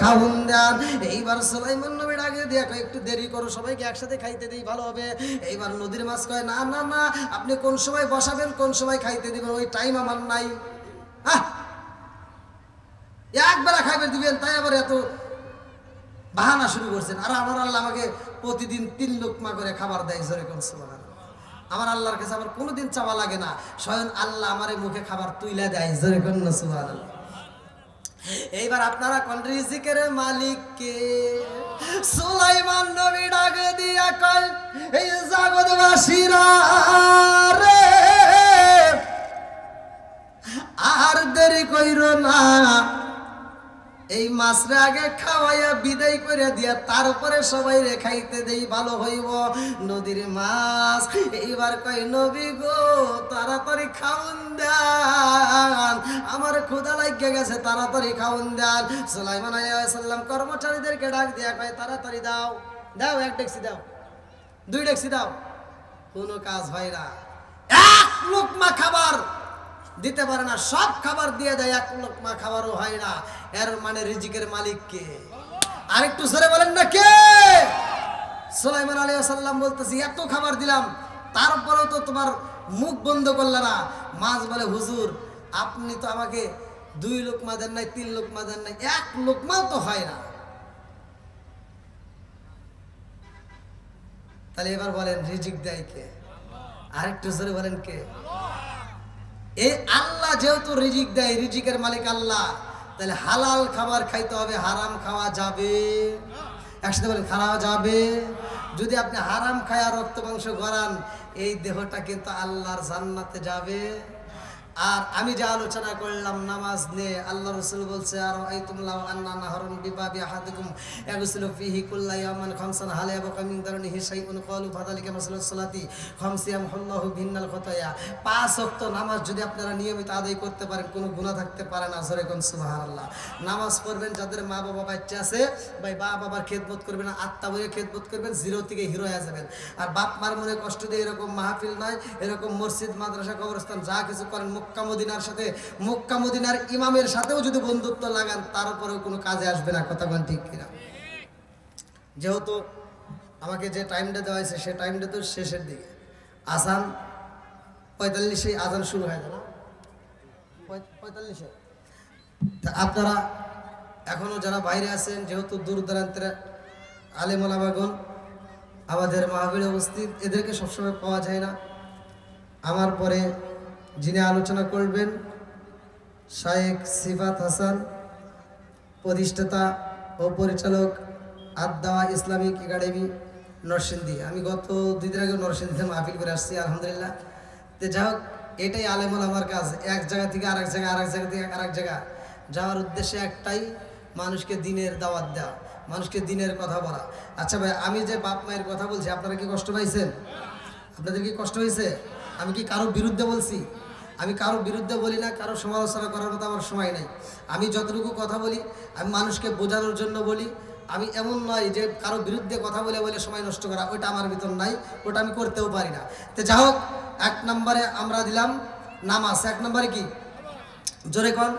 [SPEAKER 1] খাউন দেন। এইবার সুলাইমান নবীর আগে দিয়ে কয়, একটু দেরি করো, সবাইকে একসাথে খাইতে দিই, ভালো হবে। এইবার নদীর মাছ কয়, না না না, আপনি কোন সময় বসাবেন, কোন সময় খাইতে দিবেন, ওই টাইম আমার নাই। একবেলা খাইবে দিবেন, তাই আবার এত বাহানা শুরু করছেন। আর আমার আল্লাহ আমাকে প্রতিদিন 3 লোকমা করে খাবার দেয়। জোরে কোন সুবহানাল্লাহ। আমার আল্লাহর কাছে আমার কোনোদিন চাওয়া লাগে না, স্বয়ং আল্লাহ আমার মুখে খাবার তুইলা দেয়। জোরে কোন সুবহানাল্লাহ। এইবার আপনারা কোন রিজিকের মালিক কে? সুলাইমান নবী ডাক দিয়া কয়, এই জগৎবাসীরা রে, আর দেরি কইরো না, এই মাছরে আগে খাওয়াইয়া বিদায় করে দিয়া তারপরে সবাই রে খাইতে দেই, ভালো হইব। নদীর মাছ এইবার কয়, নবী গো তাড়াতাড়ি খাওন দেন, আমার ক্ষুধা লাগিয়ে গেছে, তাড়াতাড়ি খাওন দেন। সুলাইমান আলাইহিস সালাম কর্মচারীদেরকে ডাক দিয়া কয়, তাড়াতাড়ি দাও, দাও 1 ডেকসি দাও, 2 ডেকসি দাও। কোনো কাজ হয় না, 1 লোকমা খাবার দিতে পারে না, সব খাবার দিয়ে দেয়, 1 লোকমা খাবারও হয় না। এর মানে রিজিকের মালিক কে? আরেকটু জোরে বলেন না কে? সুলাইমান আলাইহিস সালাম বলতেছি, এত খাবার দিলাম তারপরেও তো তোমার মুখ বন্ধ করলে না। মাছ বলে, হুজুর আপনি তো আমাকে 2 লোকমা দেন নাই, 3 লোকমা দেন নাই, 1 লোকমাও তো হয় না। তাহলে এবার বলেন রিজিক দেয় কে? আরেকটু জোরে বলেন কে? এই আল্লাহ যেহেতু রিজিক দেয়, রিজিকের মালিক আল্লাহ, তাহলে হালাল খাবার খাইতে হবে, হারাম খাওয়া যাবে? একসাথে বলেন, খাওয়া যাবে। যদি আপনি হারাম খায়া রক্ত মাংস গড়ান, এই দেহটা কিন্তু আল্লাহর জান্নাতে যাবে। আর আমি যে আলোচনা করলাম নামাজ নিয়ে, আল্লাহ রাসূল বলছে, আর আইতুমুল্লাহ আন্না নাহরুন বিবাবি আহাদিকুম ইয়াগসিলু ফিহি কুল্লা ইয়ামান খামসান হালা ইয়াবকা মিন দারনিহি শাইউন ক্বালু ফাযালিকা মাসালুস সালাতি খামসিয়াম হুল্লাহু বিন্নাল খতায়া। 5 ওয়াক্ত নামাজ যদি আপনারা নিয়মিত আদায় করতে পারেন, কোনো গুনাহ থাকতে পারে না। জোরে কোন সুবহানাল্লাহ। নামাজ পড়বেন, যাদের মা বাবা বাচ্চা আছে ভাই, বাবার খেদমত করবেন, আত্মা বলে খেদমত করবেন, জিরো থেকে হিরো হয়ে যাবেন। আর বাপ মার মনে কষ্ট দিয়ে এরকম মাহফিল নয়, এরকম মসজিদ মাদ্রাসা কবরস্থান যা কিছু করেন, মক্কা মদিনার সাথে, মক্কা মদিনার ইমামের সাথেও যদি বন্ধুত্ব লাগান, তারপরেও কোনো কাজে আসবে না। কথা বলেন ঠিক কিনা? যেহেতু আমাকে যে টাইমটা দেওয়া হয়েছে, সে টাইমটা তো শেষের দিকে, আজান 45-এ আজান শুরু হয়ে যায় না, 45-এ। তা আপনারা এখনও যারা বাইরে আছেন, যেহেতু দূর দূরান্তের আলেম ওলামাগণ আমাদের মাহফিলে উপস্থিত, এদেরকে সবসময় পাওয়া যায় না। আমার পরে যিনি আলোচনা করবেন, শায়েখ সিফাত হাসান, প্রতিষ্ঠাতা ও পরিচালক আদ-দাওয়া ইসলামিক একাডেমি নরসিংদী। আমি গত 2 দিন আগে নরসিংদীতে মাহফিল করে আসছি, আলহামদুলিল্লাহ। তো যাই হোক, এটাই আলেমুল আমার কাজ, এক জায়গা থেকে আরেক জায়গা, আরেক জায়গা থেকে আরেক জায়গা যাওয়ার উদ্দেশ্যে একটাই, মানুষকে দিনের দাওয়াত দেওয়া, মানুষকে দিনের কথা বলা। আচ্ছা ভাই, আমি যে বাপ মায়ের কথা বলছি, আপনারা কি কষ্ট পাইছেন? আপনাদের কি কষ্ট হয়েছে? আমি কি কারো বিরুদ্ধে বলছি? আমি কারো বিরুদ্ধে বলি না, কারো সমালোচনা করার মতো আমার সময় নেই। আমি যতটুকু কথা বলি, আমি মানুষকে বোঝানোর জন্য বলি। আমি এমন নয় যে কারো বিরুদ্ধে কথা বলে বলে সময় নষ্ট করা, ওইটা আমার ভিতর নাই, ওটা আমি করতেও পারি না। তো যাই হোক, 1 নম্বরে আমরা দিলাম নামাজ। 1 নম্বরে কি? জোরে কোন।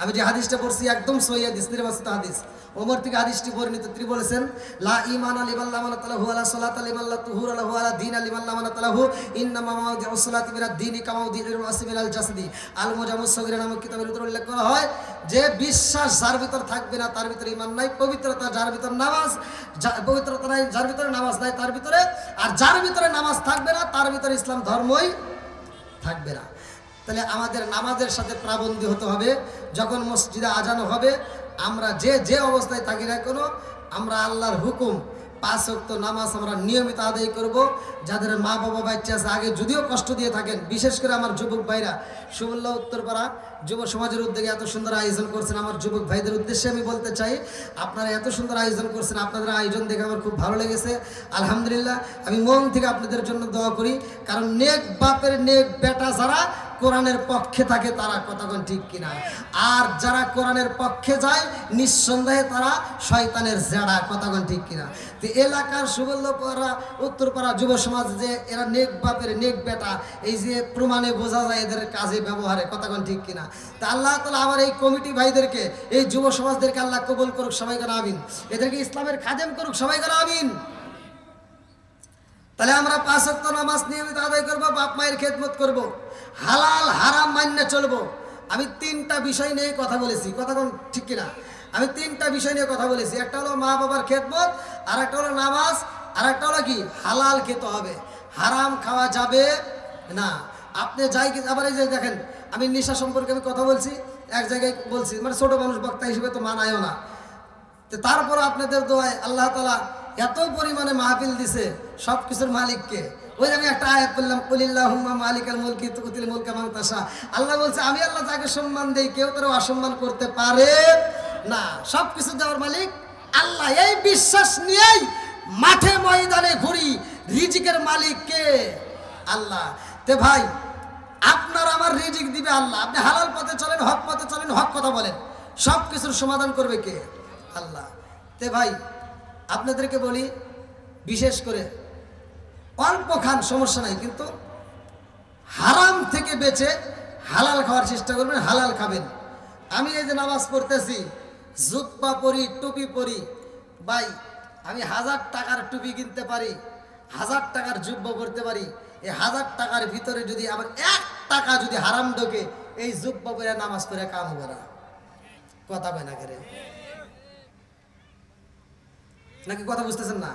[SPEAKER 1] আমি যে হাদিসটা পড়ছি একদম সহিহ হাদিস, নির্বাচিত হাদিস। ওমর থেকে হাদিসটি বর্ণিত। তিনি বলেছেন, লা ঈমানা লিমান লা মানাতা লাহু ওয়ালা সালাতা লিমান লা তুহুরা লাহু ওয়ালা দীনা লিমান লা মানাতা লাহু ইন্নামা মাওদিউস সালাতি মিনাদ দীনি কামা মাওদিউর রাসি মিনাল জাসাদি। আল মুজামুস সগীরা নামক কিতাবের ভিতরে উল্লেখ করা হয় যে বিশ্বাস যার ভিতর থাকবে না, তার ভিতরে ঈমান নাই। পবিত্রতা যার ভিতর নামাজ, পবিত্রতা নাই যার ভিতরে নামাজ নাই তার ভিতরে, আর যার ভিতরে নামাজ থাকবে না, তার ভিতরে ইসলাম ধর্মই থাকবে না। তাহলে আমাদের নামাজের সাথে প্রাবন্দি হতে হবে। যখন মসজিদে আজান হবে, আমরা যে অবস্থায় থাকি না কেন, আমরা আল্লাহর হুকুম 5 ওয়াক্ত নামাজ আমরা নিয়মিত আদায় করব। যাদের মা বাবা বাচ্চা আছে, আগে যদিও কষ্ট দিয়ে থাকেন, বিশেষ করে আমার যুবক ভাইরা, সুবল্লা উত্তরপাড়া যুব সমাজের উদ্যোগে এত সুন্দর আয়োজন করছেন, আমার যুবক ভাইদের উদ্দেশ্যে আমি বলতে চাই, আপনারা এত সুন্দর আয়োজন করছেন, আপনাদের আয়োজন দেখে আমার খুব ভালো লেগেছে, আলহামদুলিল্লাহ। আমি মন থেকে আপনাদের জন্য দোয়া করি, কারণ নেক বাপের নেক বেটা যারা কোরআনের পক্ষে থাকে, তারা কতক্ষণ ঠিক কিনা, আর যারা কোরআনের পক্ষে যায় নিঃসন্দেহে তারা শয়তানের জেড়া, কতক্ষণ ঠিক কিনা। তো এলাকার সুবল্লপাড়া উত্তরপাড়া যুব সমাজ যে এরা নেক বাপের নেক বেটা, এই যে প্রমাণে বোঝা যায় এদের কাজে ব্যবহারে, কতক্ষণ ঠিক কিনা। তা আল্লাহ তাআলা আমার এই কমিটি ভাইদেরকে, এই যুব সমাজদেরকে আল্লাহ কবুল করুক, সবাই করে আমিন। এদেরকে ইসলামের খাদেম করুক, সবাই করে আমিন। তাহলে আমরা 5 ওয়াক্ত নামাজ নিয়মিত আদায় করবো, বাপ মায়ের খেদমত করব, হালাল হারাম মান্য চলবো। আমি 3টা বিষয় নিয়ে কথা বলেছি, কথা কোন ঠিক কিনা? আমি 3টা বিষয় নিয়ে কথা বলেছি। একটা হলো মা বাবার খেদমত, আর একটা হলো নামাজ, আর একটা হলো কি হালাল খেতে হবে, হারাম খাওয়া যাবে না। আপনি যাই কি, আবার এই যে দেখেন, আমি নেশা সম্পর্কে আমি কথা বলছি, এক জায়গায় বলছি, মানে ছোট মানুষ বক্তা হিসেবে তো মানায়ও না। তো তারপর আপনাদের দোয়ায় আল্লাহ তাআলা এত পরিমাণে মাহফিল দিছে, সব কিছুর মালিককে। ওই আমি একটা আয়াত বললাম, কুলিল্লাহুম্মা মালিকাল মুলকি তুতিল মুলকা মান তাশা। আল্লাহ বলছে, আমি আল্লাহ যাকে সম্মান দেই, কেউ তার অসম্মান করতে পারে না। সব কিছু দেওয়ার মালিক আল্লাহ। এই বিশ্বাস নিয়েই মাঠে ময়দানে ঘুরি, রিজিকের মালিক কে? আল্লাহ। তে ভাই, আপনার আমার রিজিক দিবে আল্লাহ। আপনি হালাল পথে চলেন, হক পথে চলেন, হক কথা বলেন, সব কিছুর সমাধান করবে কে? আল্লাহ। তে ভাই, আপনাদেরকে বলি, বিশেষ করে অল্প খান সমস্যা নাই, কিন্তু হারাম থেকে বেঁচে হালাল খাওয়ার চেষ্টা করবেন, হালাল খাবেন। আমি এই যে নামাজ পড়তেছি, জুব্বা পরি, টুপি পরি, ভাই আমি 1000 টাকার টুপি কিনতে পারি, 1000 টাকার জুব্বা পরতে পারি। এই 1000 টাকার ভিতরে যদি আবার 1 টাকা যদি হারাম ঢোকে, এই জুব্বা পরে নামাজ পড়ে কাম হবে না। কথা বয় না করে নাকি, কথা বুঝতেছেন না?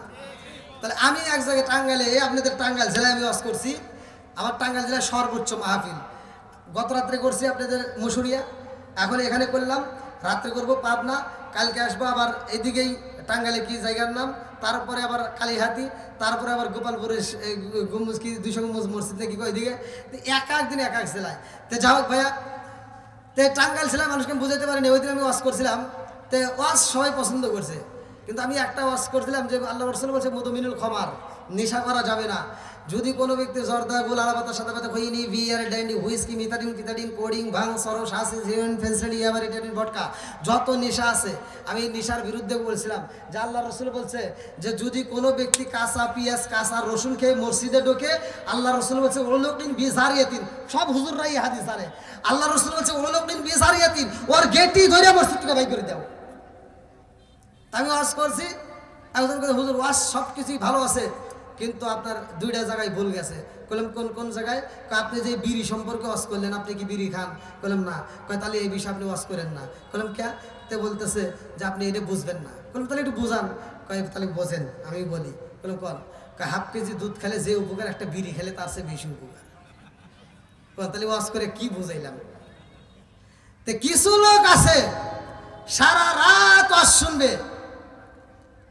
[SPEAKER 1] তাহলে আমি এক জায়গায় টাঙ্গাইলে, আপনাদের টাঙ্গাইল জেলায় আমি ওয়াজ করছি, আমার টাঙ্গাইল জেলায় সর্বোচ্চ মাহফিল, গত রাত্রে করছি আপনাদের মুসুরিয়া, এখন এখানে করলাম, রাত্রে করব পাবনা, কালকে আসবো আবার এদিকেই টাঙ্গাইলে কি জায়গার নাম, তারপরে আবার কালীহাতি, তারপরে আবার গোপালপুরের গম্বুজ কি 200 গম্বুজ মসজিদ নাকি ওইদিকে। এক এক দিন এক এক জেলায়। তো যা হোক ভাইয়া, তো টাঙ্গাইল ছিলাম, মানুষকে আমি বুঝাতে পারিনি। ওই দিন আমি ওয়াজ করছিলাম, তো ওয়াজ সবাই পছন্দ করছে, কিন্তু আমি একটা ওয়াজ করছিলাম যে আল্লাহ রাসূল বলছে মধুমিনুল খমার, নেশা করা যাবে না। যদি কোনো ব্যক্তি জর্দা গোল আলাপাতা সাদা পাতা খইনি বিয়ার ড্যান্ডি হুইস্কি মিথাডিন কিতাডিন কোডিং ভাং সরস হাসি জিওন ফেন্সিল ইয়াবার ইটাডিন ভটকা যত নেশা আছে, আমি নেশার বিরুদ্ধে বলছিলাম যে আল্লাহ রাসূল বলছে যে যদি কোনো ব্যক্তি কাঁচা পেঁয়াজ কাঁচা রসুন খেয়ে মসজিদে ঢোকে, আল্লাহ রাসূল বলছে ওলোকদিন বিজারিয়াতিন, সব হুজুররাই হাদিস জানে, আল্লাহ রাসূল বলছে ওলোকদিন বিজারিয়াতিন, ওর গেটই ধরে মসজিদ থেকে বাইর করে দাও। আমি ওয়াজ করছি, একজন কথা হুজুর ওয়াজ সব কিছুই ভালো আছে, কিন্তু আপনার দুইটা জায়গায় ভুল গেছে। বললাম কোন কোন জায়গায়? আপনি যে বিড়ি সম্পর্কে ওয়াজ করলেন, আপনি কি বিড়ি খান? বললাম না। তাহলে এই বিষয়ে আপনি ওয়াজ করেন না। বললাম কে? তে বলতেছে যে আপনি এটা বুঝবেন না। বললাম তাহলে একটু বুঝান। তাহলে বোঝেন, আমি বলি। বললাম হাফ কেজি দুধ খেলে যে উপকার, একটা বিড়ি খেলে তার চেয়ে বেশি উপকার। তাহলে ওয়াজ করে কি বুঝাইলাম? তে কিছু লোক আছে সারা রাত ওয়াজ শুনবে,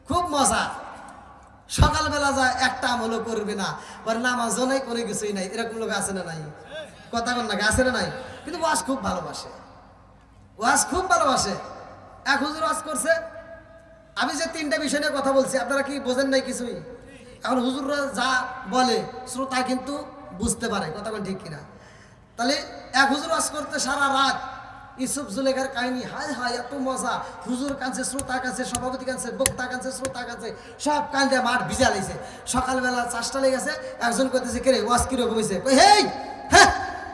[SPEAKER 1] খুব মজা, সকালবেলা যায় একটা আমলও করবে না, ওর নামাজও নাই, কোনো কিছুই নাই। এরকম লোক আছে না নাই? কথা বল না, আছে না নাই? কিন্তু ওয়াজ খুব ভালোবাসে, ওয়াজ খুব ভালোবাসে। এক হুজুর ওয়াজ করছে, আমি যে 3টা বিষয় নিয়ে কথা বলছি, আপনারা কি বোঝেন নাই কিছুই? এখন হুজুররা যা বলে শ্রোতা কিন্তু বুঝতে পারে, কথা বল ঠিক কিনা? তাহলে এক হুজুর ওয়াজ করতে সারা রাত ইউসুফ জুলেখার কাহিনী, হায় হায় এত মজা, হুজুর কাঁদছে, শ্রোতা কাঁদছে, সভাপতি কাঁদছে, বক্তা কাঁদছে, শ্রোতা কাঁদছে, সব কান্দে মাঠ ভিজা লেগেছে। সকালবেলা 4টা লেগে গেছে, একজন করতেছে কে রে ওয়াজ কিরকম হয়েছে? হেই হ্যাঁ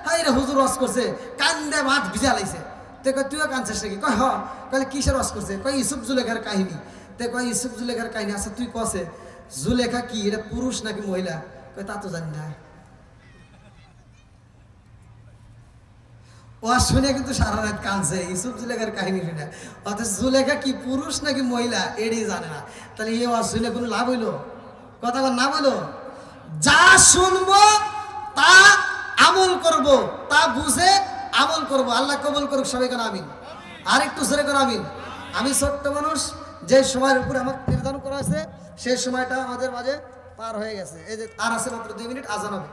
[SPEAKER 1] হাই রে হুজুর ওয়াজ করছে, কান্দে মাঠ ভিজা লাগছে। তো তুইও কাঁদছিস নাকি? হ। তাহলে কিসের ওয়াজ করছে? ইউসুফ জুলেখার কাহিনী। তো ইউসুফ জুলেখার কাহিনী। আচ্ছা তুই কছে জুলেখা কি, এটা পুরুষ নাকি মহিলা? তা তো জানি না। ওয়াজ শুনে কিন্তু সারা রাত কাঁদছে ইউসুফ জুলেখার কাহিনী শুনে, অথচ জুলেখা কি পুরুষ নাকি মহিলা এটাই জানে না। তাহলে এই ওয়াজ শুনে কোনো লাভ হইলো? কথা না বলো। যা শুনবো তা আমল করব, তা বুঝে আমল করব। আল্লাহ কবুল করুক সবাই, কেন আমিন। আর একটু জোরে কেন আমিন। আমি ছোট্ট মানুষ, যে সময়ের উপরে আমার নির্ধারণ করা আছে সেই সময়টা আমাদের মাঝে পার হয়ে গেছে। এই যে আর আছে মাত্র 2 মিনিট, আজান হবে।